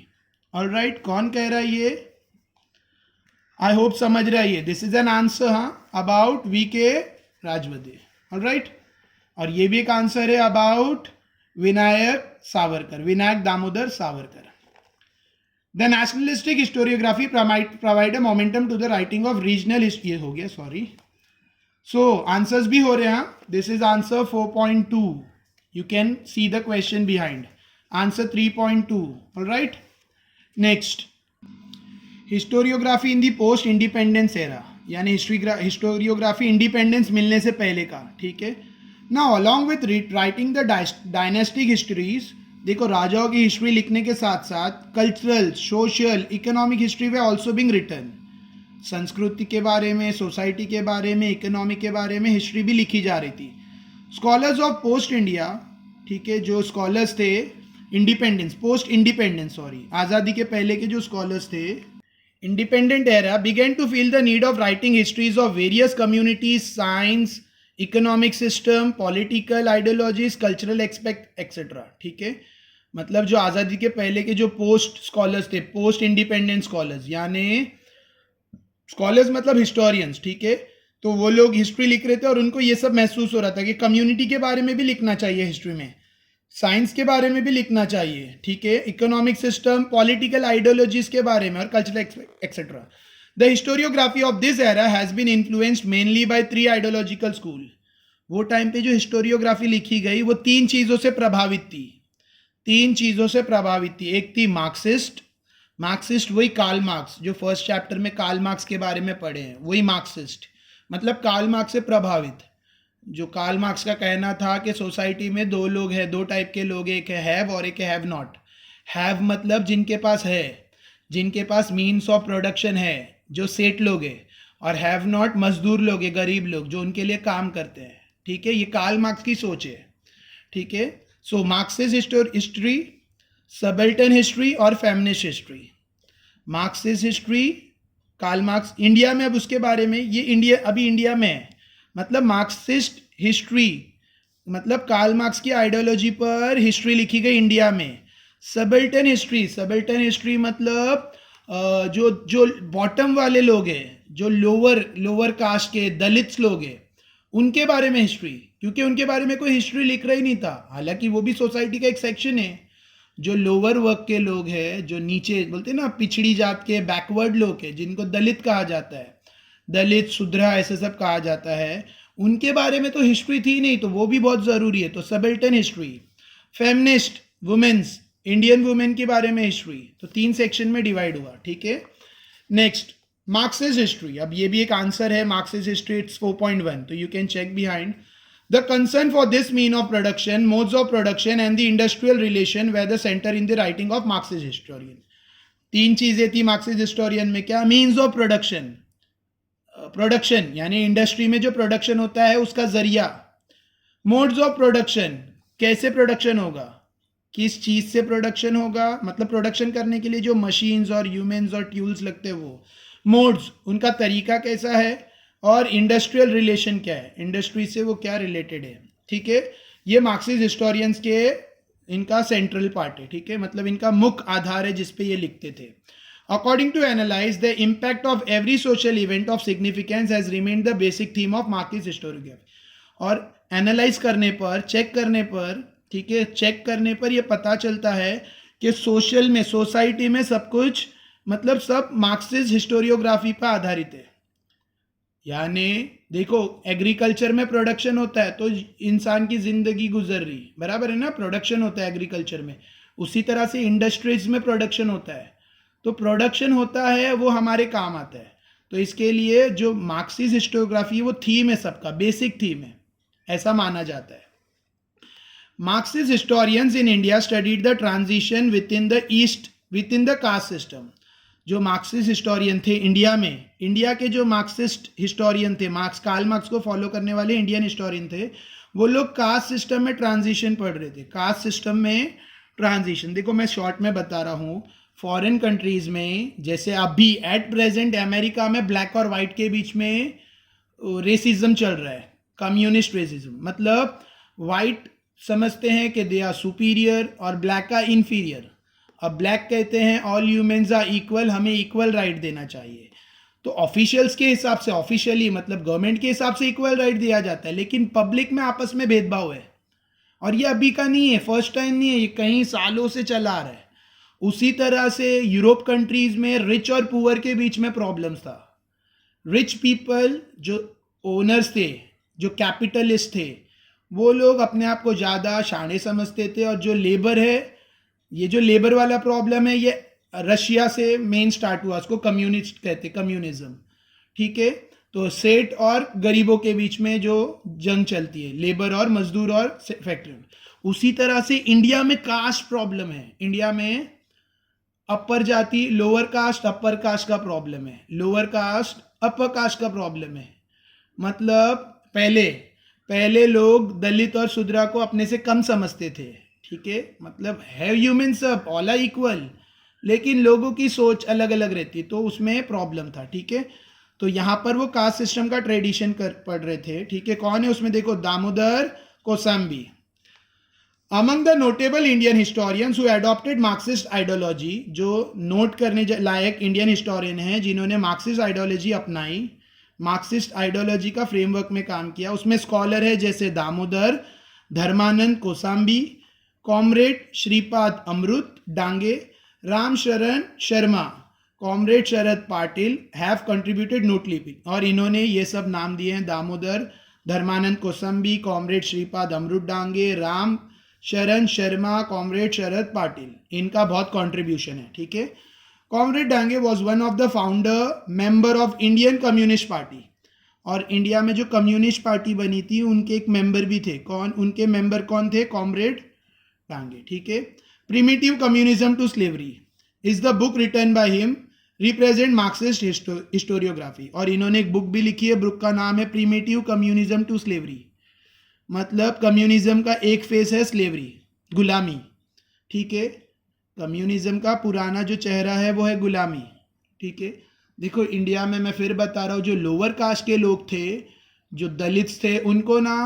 ऑलराइट, कौन कह रहा है ये? आई होप समझ रहा है ये. दिस इज एन आंसर हाँ about V K Rajwade. Alright, और ये भी एक आंसर है about Vinayak Damodar Savarkar. The nationalistic historiography provide a momentum to the writing of regional history. हो गया, सॉरी. सो आंसर्स भी हो रहे हैं. This is answer 4.2. You can see the question behind. Answer 3.2. Alright, next. Historiography in the post independence era, यानी historiography independence मिलने से पहले का. ठीक है, now along with writing the dynastic histories. देखो, राजाओं की हिस्ट्री लिखने के साथ साथ cultural, social, economic history were also being written. संस्कृति के बारे में, सोसाइटी के बारे में, इकोनॉमी के बारे में हिस्ट्री भी लिखी जा रही थी. Scholars of post India. ठीक है, जो स्कॉलर्स थे पोस्ट इंडिपेंडेंस, आज़ादी के पहले के जो स्कॉलर्स थे, independent era began to feel the need of writing histories of various communities, science, economic system, political ideologies, cultural aspect etc. ठीक है, मतलब जो आज़ादी के पहले के जो पोस्ट स्कॉलर्स थे, पोस्ट इंडिपेंडेंट स्कॉलर्स, यानी स्कॉलर्स मतलब हिस्टोरियंस. ठीक है, तो वो लोग हिस्ट्री लिख रहे थे और उनको ये सब महसूस हो रहा था कि कम्युनिटी के बारे में भी लिखना चाहिए हिस्ट्री में, साइंस के बारे में भी लिखना चाहिए. ठीक है, इकोनॉमिक सिस्टम, पॉलिटिकल आइडियोलॉजीज के बारे में और cultural etcetera. The historiography of this era has been influenced mainly by 3 ideological school. वो टाइम पे जो हिस्टोरियोग्राफी लिखी गई वो 3 चीज़ों से प्रभावित थी. 3 चीज़ों से प्रभावित थी. एक थी मार्क्सिस्ट. वही कार्ल मार्क्स, जो फर्स्ट चैप्टर में कार्ल मार्क्स के बारे में पढ़े हैं, वही मार्क्सिस्ट, मतलब कार्ल मार्क्स से प्रभावित. जो कार्ल मार्क्स का कहना था कि सोसाइटी में 2 लोग हैं, 2 टाइप के लोग, एक है हैव और एक है हैव नॉट. हैव मतलब जिनके पास है, जिनके पास मीन्स ऑफ प्रोडक्शन है, जो सेठ लोग हैं, और हैव नॉट मजदूर लोग हैं, गरीब लोग जो उनके लिए काम करते हैं. ठीक है, ये कार्ल मार्क्स की सोच है. ठीक है. So Marxist history, subaltern history और feminist history. Marxist history, Karl Marx India में, अब उसके बारे में, ये इंडिया अभी इंडिया में है. मतलब मार्क्सिस्ट हिस्ट्री मतलब कार्ल मार्क्स की आइडियोलॉजी पर हिस्ट्री लिखी गई इंडिया में. सबल्टन हिस्ट्री मतलब जो बॉटम वाले लोग हैं, जो लोअर कास्ट के दलित लोग हैं, उनके बारे में हिस्ट्री, क्योंकि उनके बारे में कोई हिस्ट्री लिख रहा ही नहीं था. हालांकि वो भी सोसाइटी का एक सेक्शन है. जो लोअर वर्ग के लोग हैं, जो नीचे बोलते हैं ना, पिछड़ी जात के बैकवर्ड लोग हैं, जिनको दलित कहा जाता है, दलित शूद्रा ऐसे सब कहा जाता है, उनके बारे में तो हिस्ट्री थी नहीं, तो वो भी बहुत ज़रूरी है. तो subaltern history. Feminist, women's, Indian women के बारे में हिस्ट्री, तो 3 सेक्शन में डिवाइड हुआ. ठीक है. Next, Marxist history. अब ये भी एक आंसर है. मार्क्सिस्ट हिस्ट्री इट्स 4.1, तो you can check behind. The concern for this mean of production, modes of production and the industrial relation were the center in the writing of Marxist historian. 3 चीजें थी Marxist historian में. क्या? Means of production, production यानी industry में जो production होता है उसका जरिया. मोड्स ऑफ प्रोडक्शन, कैसे प्रोडक्शन होगा, किस चीज से प्रोडक्शन होगा, मतलब प्रोडक्शन करने के लिए जो मशीन्स और ह्यूमन्स और ट्यूल्स लगते हैं वो. मोड्स, उनका तरीका कैसा है. और इंडस्ट्रियल रिलेशन क्या है, इंडस्ट्री से वो क्या रिलेटेड है. ठीक है. ये मार्क्सिस्ट हिस्टोरियंस के इनका सेंट्रल पार्ट है. ठीक है. मतलब इनका मुख्य आधार है जिसपे ये लिखते थे. According to analyse the impact of every social event of significance has remained the basic theme of Marxist historiography. और एनालाइज करने पर, चेक करने पर, ठीक है, चेक करने पर यह पता चलता है कि सोशल में, सोसाइटी में सब कुछ, मतलब सब मार्क्सिस्ट हिस्टोरियोग्राफी पर आधारित है. यानी देखो, एग्रीकल्चर में प्रोडक्शन होता है तो इंसान की जिंदगी गुजर रही, बराबर है ना, प्रोडक्शन होता है एग्रीकल्चर में. उसी तरह से इंडस्ट्रीज में प्रोडक्शन होता है, तो प्रोडक्शन होता है वो हमारे काम आता है. तो इसके लिए जो मार्क्सिस्ट हिस्टोरियोग्राफी वो थीम है, सबका बेसिक थीम है, ऐसा माना जाता है. Marxist historians in India studied the transition with in the caste system. जो मार्क्सिस्ट हिस्टोरियन थे इंडिया में, इंडिया के जो मार्क्सिस्ट हिस्टोरियन थे, कार्ल मार्क्स को फॉलो करने वाले इंडियन हिस्टोरियन थे, वो लोग कास्ट सिस्टम में ट्रांजिशन पढ़ रहे थे. कास्ट सिस्टम में ट्रांजिशन, देखो मैं शॉर्ट में बता रहा हूँ. फॉरेन कंट्रीज में, जैसे अभी एट प्रेजेंट अमेरिका में ब्लैक और वाइट के बीच में रेसिज्म चल रहा है, कम्युनिस्ट रेसिज्म. मतलब वाइट समझते हैं कि दे आर सुपीरियर और ब्लैक का इन्फीरियर. अब ब्लैक कहते हैं ऑल ह्यूमन्स आर इक्वल, हमें इक्वल राइट देना चाहिए. तो ऑफिशियल्स के हिसाब से, ऑफिशियली मतलब गवर्नमेंट के हिसाब से इक्वल राइट दिया जाता है, लेकिन पब्लिक में आपस में भेदभाव है. और ये अभी का नहीं है, फर्स्ट टाइम नहीं है, ये कई सालों से चला आ रहा है. उसी तरह से यूरोप कंट्रीज में रिच और पुअर के बीच में प्रॉब्लम्स था. रिच पीपल जो ओनर्स थे, जो कैपिटलिस्ट थे, वो लोग अपने आप को ज़्यादा शाणे समझते थे. और जो लेबर है, ये जो लेबर वाला प्रॉब्लम है, ये रशिया से मेन स्टार्ट हुआ, उसको कम्युनिस्ट कहते, कम्युनिज्म. ठीक है. तो सेठ और गरीबों के बीच में जो जंग चलती है, लेबर और मजदूर और फैक्ट्री. उसी तरह से इंडिया में कास्ट प्रॉब्लम है. इंडिया में अपर जाति, लोअर कास्ट, अपर कास्ट का प्रॉब्लम है, लोअर कास्ट अपर कास्ट का प्रॉब्लम है. मतलब पहले लोग दलित और शूद्रा को अपने से कम समझते थे. ठीक है. मतलब है ह्यूमन सब, ऑल आर इक्वल, लेकिन लोगों की सोच अलग अलग रहती, तो उसमें प्रॉब्लम था. ठीक है. तो यहाँ पर वो कास्ट सिस्टम का ट्रेडिशन पढ़ रहे थे. ठीक है. कौन है उसमें? देखो, Damodar Kosambi. Among the notable Indian historians who adopted Marxist ideology, जो नोट करने लायक इंडियन हिस्टोरियन हैं जिन्होंने मार्क्सिस्ट आइडियोलॉजी अपनाई, मार्क्सिस्ट आइडियोलॉजी का फ्रेमवर्क में काम किया, उसमें स्कॉलर है जैसे दामोदर, धर्मानंद कोसाम्बी, कॉमरेड श्रीपाद अमृत डांगे, राम शरण Sharma, comrade Sharad Patil have contributed note leaping. और इन्होंने ये सब नाम दिए हैं, दामोदर, धर्मानंद कोसम्बी, कॉमरेड श्रीपाद अमृत डांगे, राम शरण शर्मा, कॉमरेड शरद पाटिल, इनका बहुत कंट्रीब्यूशन है. ठीक है. Comrade Dange was one of the founder member of Indian communist party. और इंडिया में जो कम्युनिस्ट पार्टी बनी थी उनके एक मेंबर भी थे. उनके मेंबर कौन थे? कॉमरेड डांगे. ठीक है. Primitive communism to slavery is the book written by him, represent Marxist historiography. और इन्होंने एक बुक भी लिखी है, बुक का नाम है प्रिमिटिव कम्युनिज्म टू स्लेवरी. मतलब कम्युनिज्म का एक फेस है स्लेवरी, गुलामी, ठीक है। कम्युनिज्म का पुराना जो चेहरा है वो है गुलामी, ठीक है। देखो इंडिया में मैं फिर बता रहा हूँ, जो लोअर कास्ट के लोग थे, जो दलित्स थे, उनको ना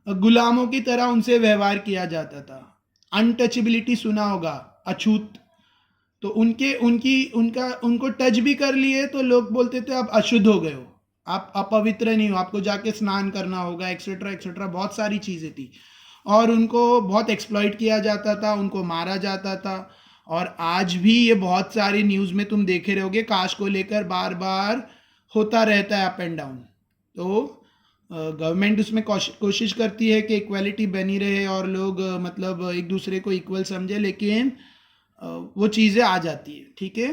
गुलामों की तरह उनसे व्यवहार किया जाता था। अनटचेबिलिटी सुना होगा, अछूत। तो उनको टच भी कर लिए तो लोग बोलते थे आप अशुद्ध हो गए हो, आप अपवित्र नहीं हो, आपको जाके स्नान करना होगा, एक्सेट्रा एक्सेट्रा, बहुत सारी चीज़ें थी। और उनको बहुत एक्सप्लॉइट किया जाता था, उनको मारा जाता था। और आज भी ये बहुत सारी न्यूज़ में तुम देखे रहोगे, कास्ट को लेकर बार बार होता रहता है अप एंड डाउन। तो गवर्नमेंट उसमें कोशिश करती है कि इक्वालिटी बनी रहे और लोग मतलब एक दूसरे को इक्वल समझे, लेकिन वो चीज़ें आ जाती है, ठीक है।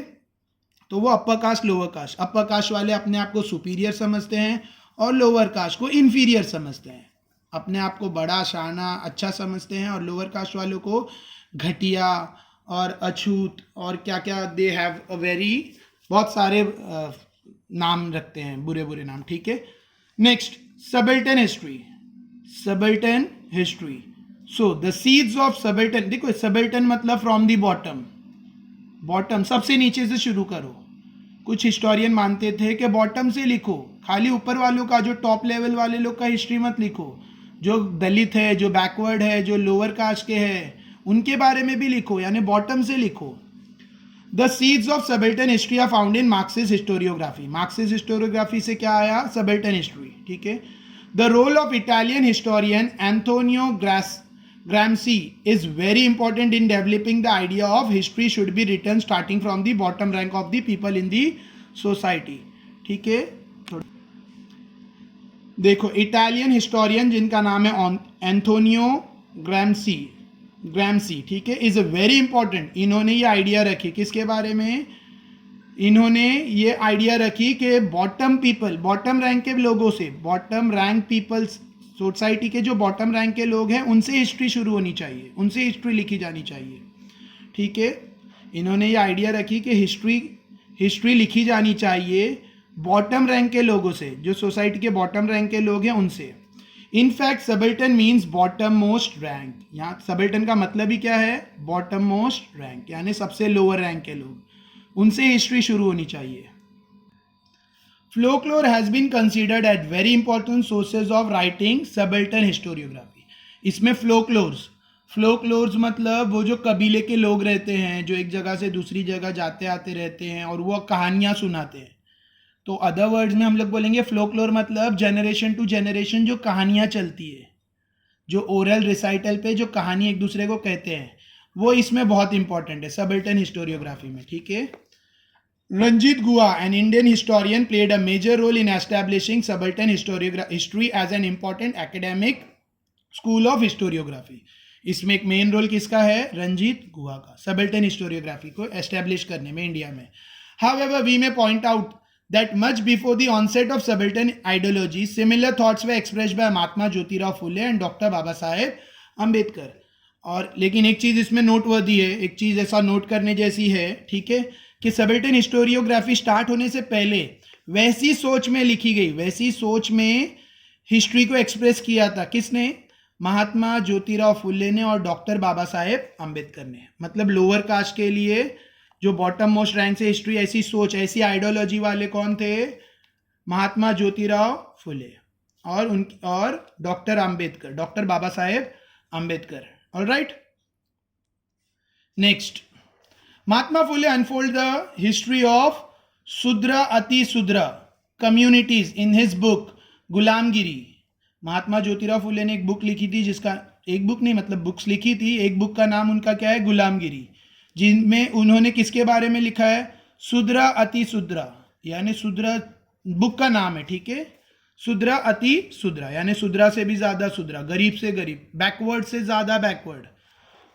तो वो upper caste lower caste, upper caste वाले अपने आप को सुपीरियर समझते हैं और लोअर कास्ट को इन्फीरियर समझते हैं, अपने आप को बड़ा शाना अच्छा समझते हैं, और लोअर कास्ट वालों को घटिया और अछूत और क्या क्या, दे हैव अ वेरी, बहुत सारे नाम रखते हैं, बुरे बुरे नाम, ठीक है। Next, subaltern history, subaltern history. So the seeds of subaltern, देखो सबल्टन मतलब फ्रॉम द बॉटम, बॉटम सबसे नीचे से शुरू करो। कुछ हिस्टोरियन मानते थे कि बॉटम से लिखो, खाली ऊपर वालों का, जो टॉप लेवल वाले लोग का हिस्ट्री मत लिखो, जो दलित है, जो बैकवर्ड है, जो लोअर कास्ट के हैं, उनके बारे में भी लिखो, यानी बॉटम से लिखो। The seeds of subaltern history are found in Marxist historiography, Marxist historiography से क्या आया, सबल्टन हिस्ट्री, ठीक है। The role of Italian historian Antonio Gramsci is very important in developing the idea of history should be written starting from the bottom rank of the people in the society, ठीक है। देखो Italian historian जिनका नाम है एंथोनियो Gramsci, ठीक है, is very important. इन्होंने ये आइडिया रखी, किसके बारे में, इन्होंने ये आइडिया रखी कि बॉटम पीपल, बॉटम रैंक के लोगों से, बॉटम रैंक पीपल्स, सोसाइटी के जो बॉटम रैंक के लोग हैं उनसे हिस्ट्री शुरू होनी चाहिए, उनसे हिस्ट्री लिखी जानी चाहिए, ठीक है। इन्होंने ये आइडिया रखी कि हिस्ट्री लिखी जानी चाहिए बॉटम रैंक के लोगों से, जो सोसाइटी के बॉटम रैंक के लोग हैं उनसे। In fact subaltern means bottom most rank, यहाँ सबल्टन का मतलब ही क्या है, बॉटम मोस्ट रैंक, यानी सबसे लोअर रैंक के लोग, उनसे हिस्ट्री शुरू होनी चाहिए। Folklore has been considered as very important sources of writing subaltern historiography. इसमें फ्लोक्लोर्स मतलब वो जो कबीले के लोग रहते हैं, जो एक जगह से दूसरी जगह जाते आते रहते हैं और वो कहानियाँ सुनाते हैं। तो अदर वर्ड्स में हम लोग बोलेंगे फ्लोक्लोर मतलब जनरेशन टू जनरेशन जो कहानियाँ चलती है, जो ओरल रिसाइटल पे जो कहानी एक दूसरे को कहते हैं, वो इसमें बहुत इंपॉर्टेंट है सबल्टन हिस्टोरियोग्राफी में, ठीक है। Ranjit Guha, an Indian historian, played a major role in establishing subaltern history as an important academic school of historiography. इसमें एक मेन रोल किसका है, रंजीत गुहा का, सबल्टन हिस्टोरियोग्राफी को एस्टेब्लिश करने में इंडिया में। However, we may point out that much before the onset of subaltern ideology, similar thoughts were expressed by Mahatma Jyotirao Phule and Dr. Baba Saheb Ambedkar. और लेकिन एक चीज़ इसमें नोटवर्दी है, एक चीज़ ऐसा नोट करने जैसी है, ठीक है, कि सबल्टन हिस्टोरियोग्राफी स्टार्ट होने से पहले वैसी सोच में लिखी गई, वैसी सोच में हिस्ट्री को एक्सप्रेस किया था, किसने, महात्मा ज्योतिराव फुले ने और डॉक्टर बाबा साहेब आम्बेडकर ने। मतलब लोअर कास्ट के लिए जो बॉटम मोस्ट रैंक से हिस्ट्री, ऐसी सोच, ऐसी आइडियोलॉजी वाले कौन थे, महात्मा ज्योतिराव फुले और doctor Ambedkar, doctor Baba Saheb Ambedkar. Alright, next, Mahatma Phule unfold the history of Sudra Ati Sudra communities in his book गुलामगिरी। महात्मा ज्योतिराव फुले ने एक बुक लिखी थी, जिसका, एक बुक नहीं मतलब बुक्स लिखी थी, एक बुक का नाम उनका क्या है, गुलामगिरी, जिनमें उन्होंने किसके बारे में लिखा है, सुद्रा अति सुद्रा, यानी सुद्रा बुक का नाम है, ठीक है। सुद्रा अति सुद्रा यानी सुद्रा से भी ज्यादा सुद्रा, गरीब से गरीब, बैकवर्ड से ज्यादा बैकवर्ड।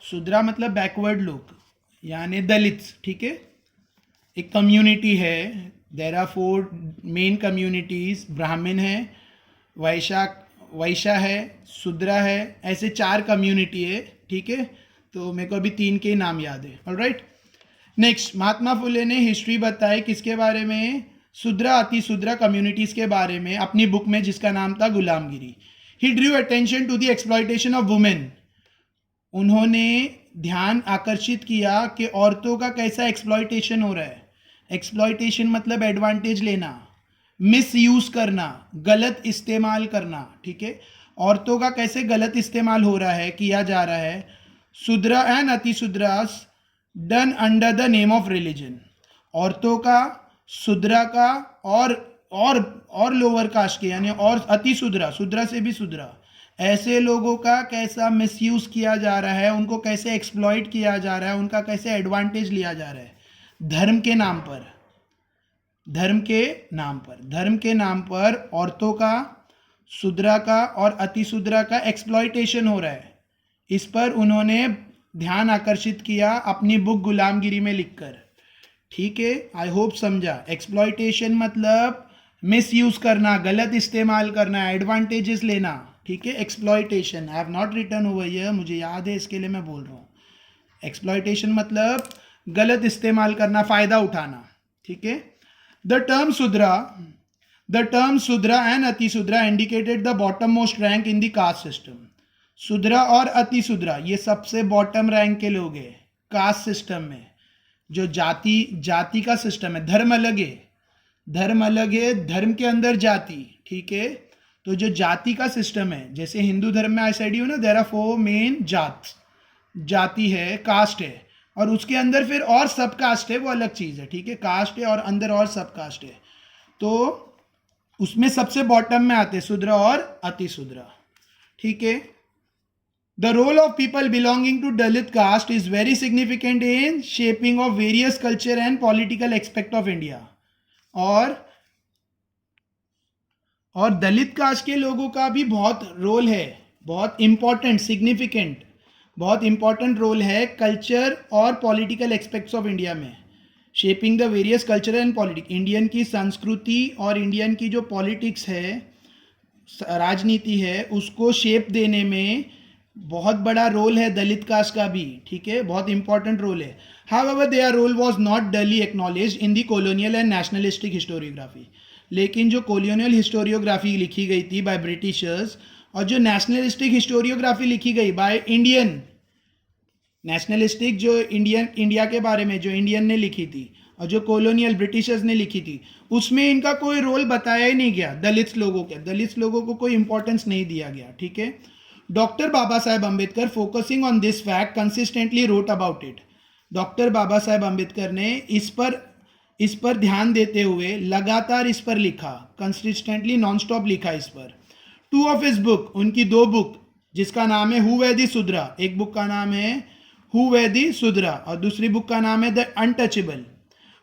सुद्रा मतलब बैकवर्ड लोग यानी दलित्स, ठीक है। एक कम्युनिटी है, देयर आर 4 मेन कम्युनिटीज, ब्राह्मण है, वैश्य है, शूद्र है, ऐसे 4 कम्युनिटी है, ठीक है। तो मेरे को अभी 3 के नाम याद है। ऑलराइट, नेक्स्ट, महात्मा फुले ने हिस्ट्री बताई किसके बारे में, शूद्र अति शूद्र कम्युनिटीज के बारे में, अपनी बुक में जिसका नाम था Gulamgiri. He drew attention to the exploitation of women. उन्होंने ध्यान आकर्षित किया कि औरतों का कैसा एक्सप्लॉयटेशन हो रहा है. एक्सप्लॉयटेशन मतलब एडवांटेज लेना, मिस यूज करना, गलत इस्तेमाल करना. ठीक है, औरतों का कैसे गलत इस्तेमाल हो रहा है, किया जा रहा है. Shudra and Atishudras done under the name of religion. औरतों का, शूद्रा का और लोअर कास्ट के यानी और अतिशूद्रा, शूद्रा से भी शूद्रा, ऐसे लोगों का कैसा मिसयूज किया जा रहा है, उनको कैसे एक्सप्लॉइट किया जा रहा है, उनका कैसे एडवांटेज लिया जा रहा है धर्म के नाम पर. धर्म के नाम पर, धर्म के नाम पर औरतों का, शूद्रा का और अतिशूद्रा का एक्सप्लॉइटेशन हो रहा है. इस पर उन्होंने ध्यान आकर्षित किया अपनी बुक गुलामगिरी में लिखकर. ठीक है, आई होप समझा. एक्सप्लॉइटेशन मतलब मिस यूज करना, गलत इस्तेमाल करना, एडवांटेजेस लेना. ठीक है, exploitation. I have not written over here, मुझे याद है इसके लिए मैं बोल रहा हूँ. एक्सप्लॉइटेशन मतलब गलत इस्तेमाल करना, फायदा उठाना. ठीक है. The term Shudra and Atishudra indicated the bottom most rank in the caste system. Shudra और अतिशूद्रा ये सबसे बॉटम रैंक के लोग हैं कास्ट सिस्टम में. जो जाति का सिस्टम है, धर्म अलग है, धर्म के अंदर जाति. ठीक है, तो जो जाति का सिस्टम है, जैसे हिंदू धर्म में आई सेड यू ना, देयर आर 4 मेन जाति है, कास्ट है, और उसके अंदर फिर और सब कास्ट है, वो अलग चीज़ है. ठीक है, कास्ट है और अंदर और सब कास्ट है. तो उसमें सबसे बॉटम में आते हैं शूद्र और अतिशूद्र. ठीक है. The role of people belonging to Dalit caste is very significant in shaping of various culture and political aspect of India. और दलित कास्ट के लोगों का भी बहुत रोल है, बहुत इंपॉर्टेंट, सिग्निफिकेंट, बहुत इंपॉर्टेंट रोल है कल्चर और पॉलिटिकल एस्पेक्ट्स ऑफ इंडिया में. Shaping the various culture and politics. Indian की संस्कृति और इंडियन की जो पॉलिटिक्स है, राजनीति है, उसको शेप देने में बहुत बड़ा रोल है दलित कास्ट का भी. ठीक है, बहुत इंपॉर्टेंट रोल है. However their role was not duly acknowledged in the colonial and nationalistic historiography. लेकिन जो कॉलोनियल हिस्टोरियोग्राफी लिखी गई थी बाय ब्रिटिशर्स और जो नेशनलिस्टिक हिस्टोरियोग्राफी लिखी गई बाय इंडियन, नेशनलिस्टिक जो इंडिया के बारे में जो इंडियन ने लिखी थी और जो कॉलोनियल ब्रिटिशर्स ने लिखी थी, उसमें इनका कोई रोल बताया ही नहीं गया. दलित लोगों को कोई इंपॉर्टेंस नहीं दिया गया. ठीक है. Doctor Baba Saheb Ambedkar focusing on this fact consistently wrote about it. Doctor Baba Saheb Ambedkar ने इस पर ध्यान देते हुए लगातार इस पर लिखा, कंसिस्टेंटली नॉन स्टॉप लिखा इस पर. 2 ऑफ हिज बुक, उनकी 2 बुक, जिसका नाम है हु वे द शूद्रा. एक बुक का नाम है हु वे द शूद्रा और दूसरी बुक का नाम है द अनटचेबल.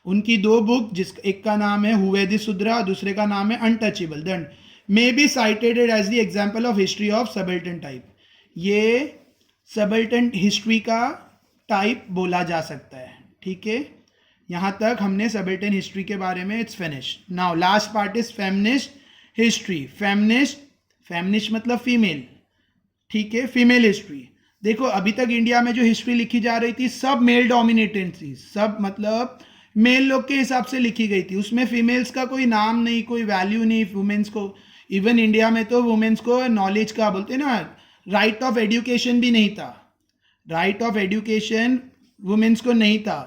उनकी 2 बुक, एक का नाम है हु वे द शूद्रा और दूसरे का नाम है untouchable, the may be cited as the example of history of subaltern type. ये subaltern history का टाइप बोला जा सकता है. ठीक है, यहाँ तक हमने subaltern history के बारे में. It's finished. Now last part is feminist history. feminist मतलब फीमेल. ठीक है, फीमेल हिस्ट्री. देखो अभी तक इंडिया में जो हिस्ट्री लिखी जा रही थी सब मेल डोमिनेटेड थी, सब मतलब मेल लोग के हिसाब से लिखी गई थी. उसमें फीमेल्स का कोई नाम नहीं, कोई वैल्यू नहीं वुमेन्स को. इवन इंडिया में तो वुमेन्स को नॉलेज का बोलते हैं ना, राइट ऑफ एजुकेशन भी नहीं था. राइट ऑफ एजुकेशन वुमेन्स को नहीं था.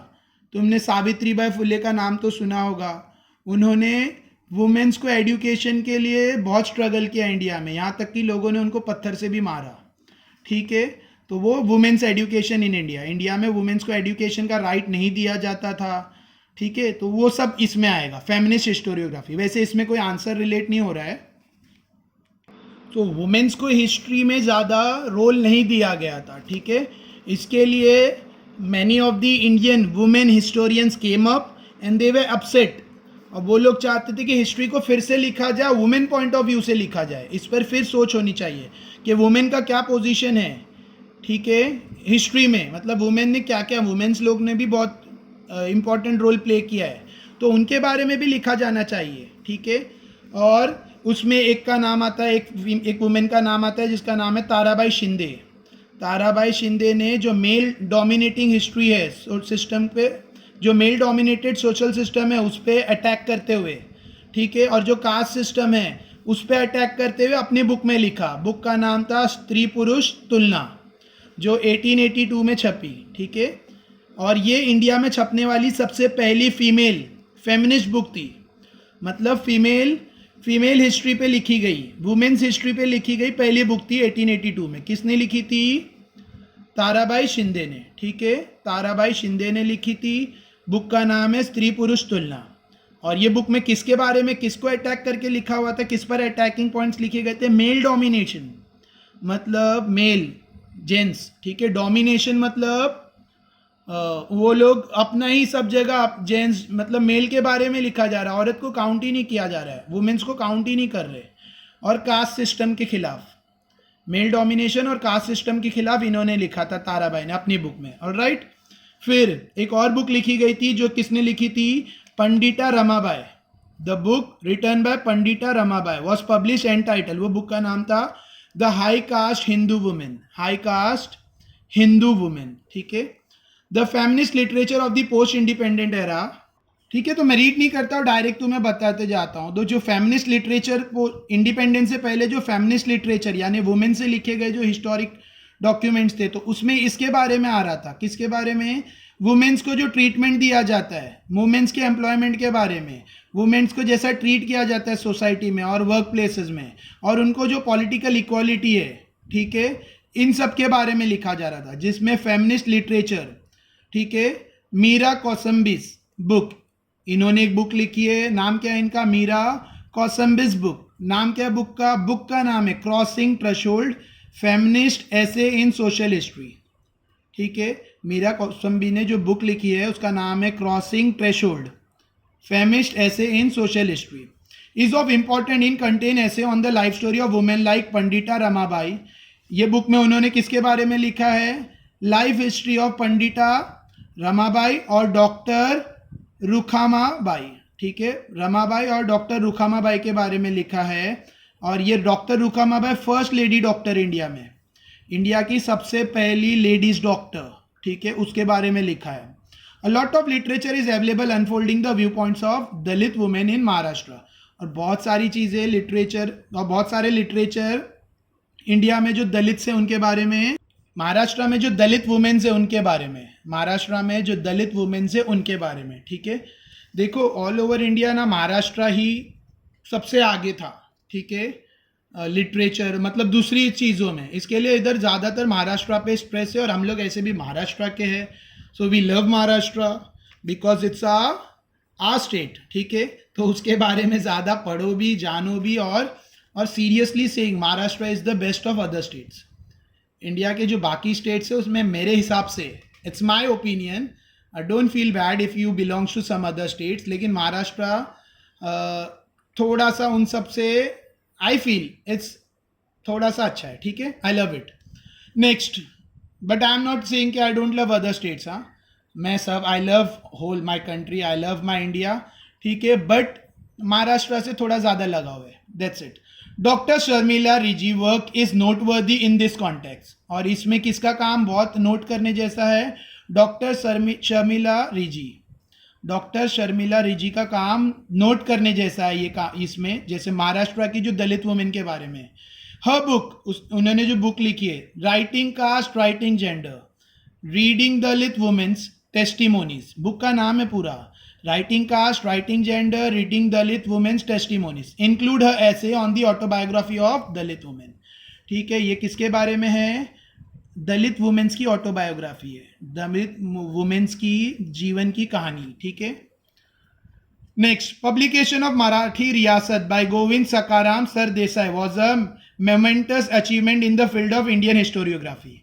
तुमने सावित्री बाई फुले का नाम तो सुना होगा. उन्होंने वुमेन्स को एजुकेशन के लिए बहुत स्ट्रगल किया इंडिया में, यहाँ तक कि लोगों ने उनको पत्थर से भी मारा. ठीक है, तो वो वुमेन्स एजुकेशन इन इंडिया में वुमेन्स को एजुकेशन का राइट नहीं दिया जाता था. ठीक है, तो वो सब इसमें आएगा, फेमिनिस्ट हिस्टोरियोग्राफी. वैसे इसमें कोई आंसर रिलेट नहीं हो रहा है. तो वुमेन्स को हिस्ट्री में ज़्यादा रोल नहीं दिया गया था. ठीक है, इसके लिए many of the Indian women historians came up and they way upset. और वो लोग चाहते थे कि हिस्ट्री को फिर से लिखा जाए, वुमेन पॉइंट ऑफ व्यू से लिखा जाए. इस पर फिर सोच होनी चाहिए कि वुमेन का क्या पोजीशन है. ठीक है, हिस्ट्री में मतलब वुमेन ने क्या क्या, वुमेन्स लोग ने भी बहुत इम्पॉर्टेंट रोल प्ले किया है, तो उनके बारे में भी लिखा जाना चाहिए. ठीक है, और उसमें एक का नाम आता है, एक वुमेन का नाम आता है जिसका नाम है ताराबाई शिंदे. ताराबाई शिंदे ने जो मेल डोमिनेटिंग हिस्ट्री है सिस्टम पे, जो मेल डोमिनेटेड सोशल सिस्टम है उस पर अटैक करते हुए, ठीक है, और जो कास्ट सिस्टम है उस पर अटैक करते हुए अपनी बुक में लिखा। बुक का नाम था स्त्री पुरुष तुलना, जो 1882 में छपी, ठीक है। और ये इंडिया में छपने वाली सबसे पहली फीमेल फेमिनिस्ट बुक थी, मतलब फीमेल हिस्ट्री पे लिखी गई, वुमेन्स हिस्ट्री पे लिखी गई पहली बुक थी 1882 में। किसने लिखी थी? ताराबाई शिंदे ने, ठीक है, ताराबाई शिंदे ने लिखी थी। बुक का नाम है स्त्री पुरुष तुलना। और ये बुक में किसके बारे में, किसको अटैक करके लिखा हुआ था, किस पर अटैकिंग पॉइंट्स लिखे गए थे? मेल डोमिनेशन, मतलब मेल जेंट्स, ठीक है। डोमिनेशन मतलब वो लोग अपना ही सब जगह, जेंट्स मतलब मेल के बारे में लिखा जा रहा है, औरत को काउंट ही नहीं किया जा रहा है, वुमेन्स को काउंट ही नहीं कर रहे। और कास्ट सिस्टम के खिलाफ, मेल डोमिनेशन और कास्ट सिस्टम के खिलाफ इन्होंने लिखा था ताराबाई ने अपनी बुक में। ऑलराइट, फिर एक और बुक लिखी गई थी, जो किसने लिखी थी? Pandita Ramabai. The book written by Pandita Ramabai was publish and title, वो बुक का नाम था the high caste Hindu women, high caste Hindu women, ठीक है। The feminist literature of the post independent era, ठीक है। तो मैं रीड नहीं करता हूँ, डायरेक्ट तुम्हें बताते जाता हूँ। तो जो फेमिनिस्ट लिटरेचर, इंडिपेंडेंस से पहले जो फेमिनिस्ट लिटरेचर यानी वुमेन से लिखे गए जो हिस्टोरिक डॉक्यूमेंट्स थे, तो उसमें इसके बारे में आ रहा था। किसके बारे में? वुमेन्स को जो ट्रीटमेंट दिया जाता है, वुमेन्स के एम्प्लॉयमेंट के बारे में, वुमेन्स को जैसा ट्रीट किया जाता है सोसाइटी में और वर्क प्लेसेस में, और उनको जो पॉलिटिकल इक्वालिटी है, ठीक है, इन सब के बारे में लिखा जा रहा था। जिसमें फेमिनिस्ट लिटरेचर, ठीक है, मीरा कौसम्बिस बुक, इन्होंने एक बुक लिखी है, नाम क्या है इनका? मीरा कौसम्बिस बुक। नाम क्या है बुक का? बुक का नाम है क्रॉसिंग थ्रेशोल्ड फेमिनिस्ट एसे इन सोशल हिस्ट्री, ठीक है। मीरा कौसम्बी ने जो बुक लिखी है उसका नाम है crossing threshold feminist essay in social history. Is of important in contain essay on the life story of women like Pandita Ramabai. ये बुक में उन्होंने किसके बारे में लिखा है? Life history of Pandita Ramabai और डॉक्टर रुखामाबाई, ठीक है। रमाबाई और डॉक्टर रुखामाबाई के बारे में लिखा है। और ये doctor Rukhmabai first lady doctor India में, इंडिया की सबसे पहली लेडीज डॉक्टर, ठीक है, उसके बारे में लिखा है। A lot of literature is available unfolding the view points of Dalit women in Maharashtra. और बहुत सारी चीज़ें लिटरेचर और बहुत सारे लिटरेचर इंडिया में जो दलित से उनके बारे में, महाराष्ट्र में जो दलित वुमेन्स है उनके बारे में, महाराष्ट्र में जो दलित वुमेन्स है उनके बारे में, ठीक है। देखो ऑल ओवर इंडिया ना महाराष्ट्र ही सबसे आगे था, ठीक है, लिटरेचर मतलब दूसरी चीज़ों में। इसके लिए इधर ज़्यादातर महाराष्ट्र पे स्ट्रेस है, और हम लोग ऐसे भी महाराष्ट्र के हैं, so we love Maharashtra because it's a state, ठीक है। तो उसके बारे में ज़्यादा पढ़ो भी, जानो भी, और seriously saying Maharashtra is the best of other states. India के जो बाकी स्टेट्स है उसमें मेरे हिसाब से, it's my opinion, I don't feel bad if you belongs to some other states, लेकिन महाराष्ट्र थोड़ा सा उन सब से आई फील इट्स थोड़ा सा अच्छा है, ठीक है। I love it. Next, but I am not saying कि I don't love other states. हाँ, मैं सब, I love whole my country, I love my India, ठीक है, बट महाराष्ट्र से थोड़ा ज़्यादा लगाव है, that's it. Doctor Sharmila Rege work is noteworthy in this context. और इसमें किसका काम बहुत नोट करने जैसा है? डॉक्टर शर्मिला रिजी, डॉक्टर शर्मिला रिजी का काम नोट करने जैसा है ये इसमें, जैसे महाराष्ट्र की जो दलित वुमेन के बारे में। हर बुक, उन्होंने जो बुक लिखी है, writing caste writing gender reading Dalit women's testimonies, book का नाम है पूरा, writing caste writing gender reading Dalit women's testimonies, include her essay on the autobiography of Dalit women, ठीक है। ये किसके बारे में है? दलित वुमेन्स की ऑटोबायोग्राफी है, दलित वुमेन्स की जीवन की कहानी, ठीक है। Next, publication of Marathi Riyasat by Govind Sakharam Sardesai was a momentous achievement in the field of Indian historiography.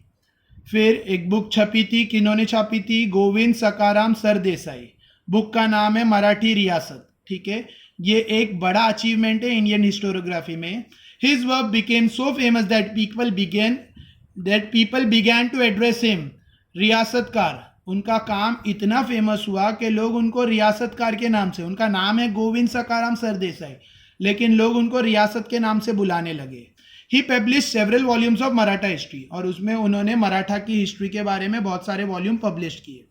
फिर एक बुक छपी थी, किन्होंने छापी थी? गोविंद सकाराम सरदेसाई, बुक का नाम है मराठी रियासत, ठीक है। ये एक बड़ा अचीवमेंट है इंडियन हिस्टोरियोग्राफी में। His work became so famous that people began to address him Riyasatkar. उनका काम इतना फेमस हुआ कि लोग उनको रियासतकार के नाम से, उनका नाम है गोविंद सकाराम सरदेसाई, लेकिन लोग उनको रियासत के नाम से बुलाने लगे। He publish several volumes of Maratha history, और उसमें उन्होंने मराठा की हिस्ट्री के बारे में बहुत सारे वॉल्यूम पब्लिश किए।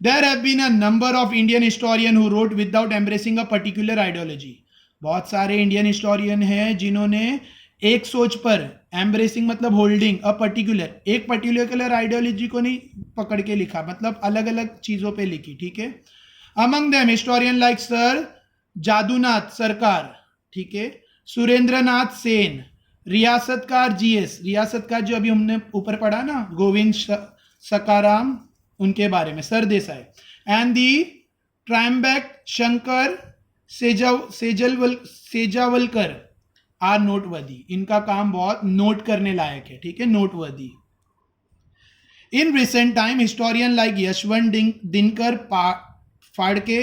There have been a number of Indian historians who wrote without embracing a particular ideology. बहुत सारे इंडियन हिस्टोरियन हैं जिन्होंने एक सोच पर, एम्ब्रेसिंग मतलब होल्डिंग अ पर्टिकुलर, एक पर्टिकुलर आइडियोलॉजी को नहीं पकड़ के लिखा, मतलब अलग अलग चीजों पे लिखी, ठीक है। Among them historian like sir Jadunath Sarkar, ठीक है, सुरेंद्रनाथ सेन, रियासतकार जीएस, रियासतकार जो अभी हमने ऊपर पढ़ा ना, गोविंद सकाराम, उनके बारे में, Sardesai, and the Trimbak Shankar Shejwalkar are noteworthy. इनका काम बहुत नोट करने लायक है, ठीक है, noteworthy. In recent time historian like Yashwant Dinkar Phadke,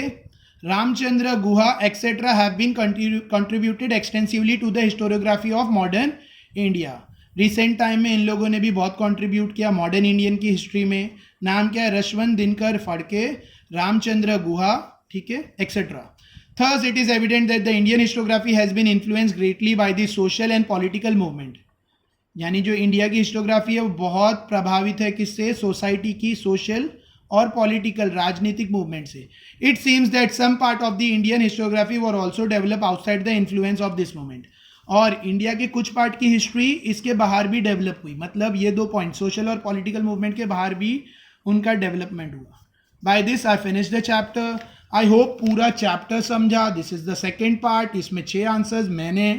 Ramchandra Guha, etc. have been contributed extensively to the historiography of modern India. Recent time में इन लोगों ने भी बहुत कंट्रीब्यूट किया मॉडर्न इंडियन की हिस्ट्री में। नाम क्या है? यशवंत दिनकर फड़के, रामचंद्र गुहा, ठीक है, etcetera. Thus, it is evident that the Indian historiography has been influenced greatly by the social and political movement. यानी जो इंडिया की हिस्टोग्राफी है वो बहुत प्रभावित है किससे? सोसाइटी की सोशल और पॉलिटिकल, राजनीतिक मूवमेंट से। It seems that some part of the Indian historiography were also develop outside the influence of this movement. और इंडिया के कुछ पार्ट की हिस्ट्री इसके बाहर भी डेवलप हुई, मतलब ये दो पॉइंट, सोशल और पॉलिटिकल मूवमेंट के बाहर भी उनका डेवलपमेंट हुआ। By this I finish the chapter. I hope पूरा चैप्टर समझा। This is the second part. इसमें 6 आंसर्स मैंने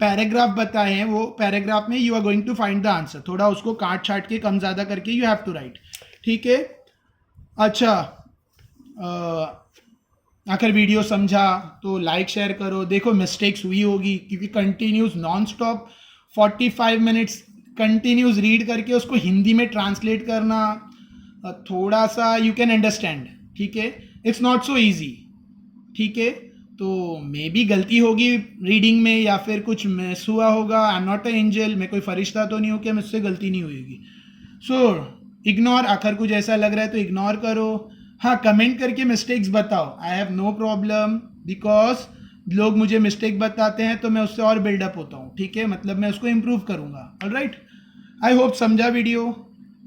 पैराग्राफ बताए हैं, वो पैराग्राफ में you are going to find the answer. थोड़ा उसको काट छाट के कम ज़्यादा करके यू हैव टू राइट, ठीक है। अच्छा, अगर वीडियो समझा तो लाइक शेयर करो। देखो मिस्टेक्स हुई होगी क्योंकि continuous non stop 45 minutes continuous read करके उसको हिंदी में ट्रांसलेट करना थोड़ा सा यू कैन अंडरस्टैंड, ठीक है, इट्स नॉट सो ईजी, ठीक है। तो मे बी गलती होगी रीडिंग में या फिर कुछ मिस हुआ होगा। आई एम नॉट अ एंजल, मैं कोई फरिश्ता तो नहीं हूँ कि मुझसे गलती नहीं होगी। सो इग्नोर, आखिर कुछ ऐसा लग रहा है तो इग्नोर करो। हाँ, कमेंट करके मिस्टेक्स बताओ, I have no problem, because लोग मुझे मिस्टेक बताते हैं तो मैं उससे और बिल्डअप होता हूँ, ठीक है, मतलब मैं उसको इम्प्रूव करूँगा। ऑलराइट, आई होप समझा video.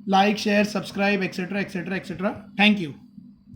Like share subscribe etcetera etcetera etcetera. Thank you.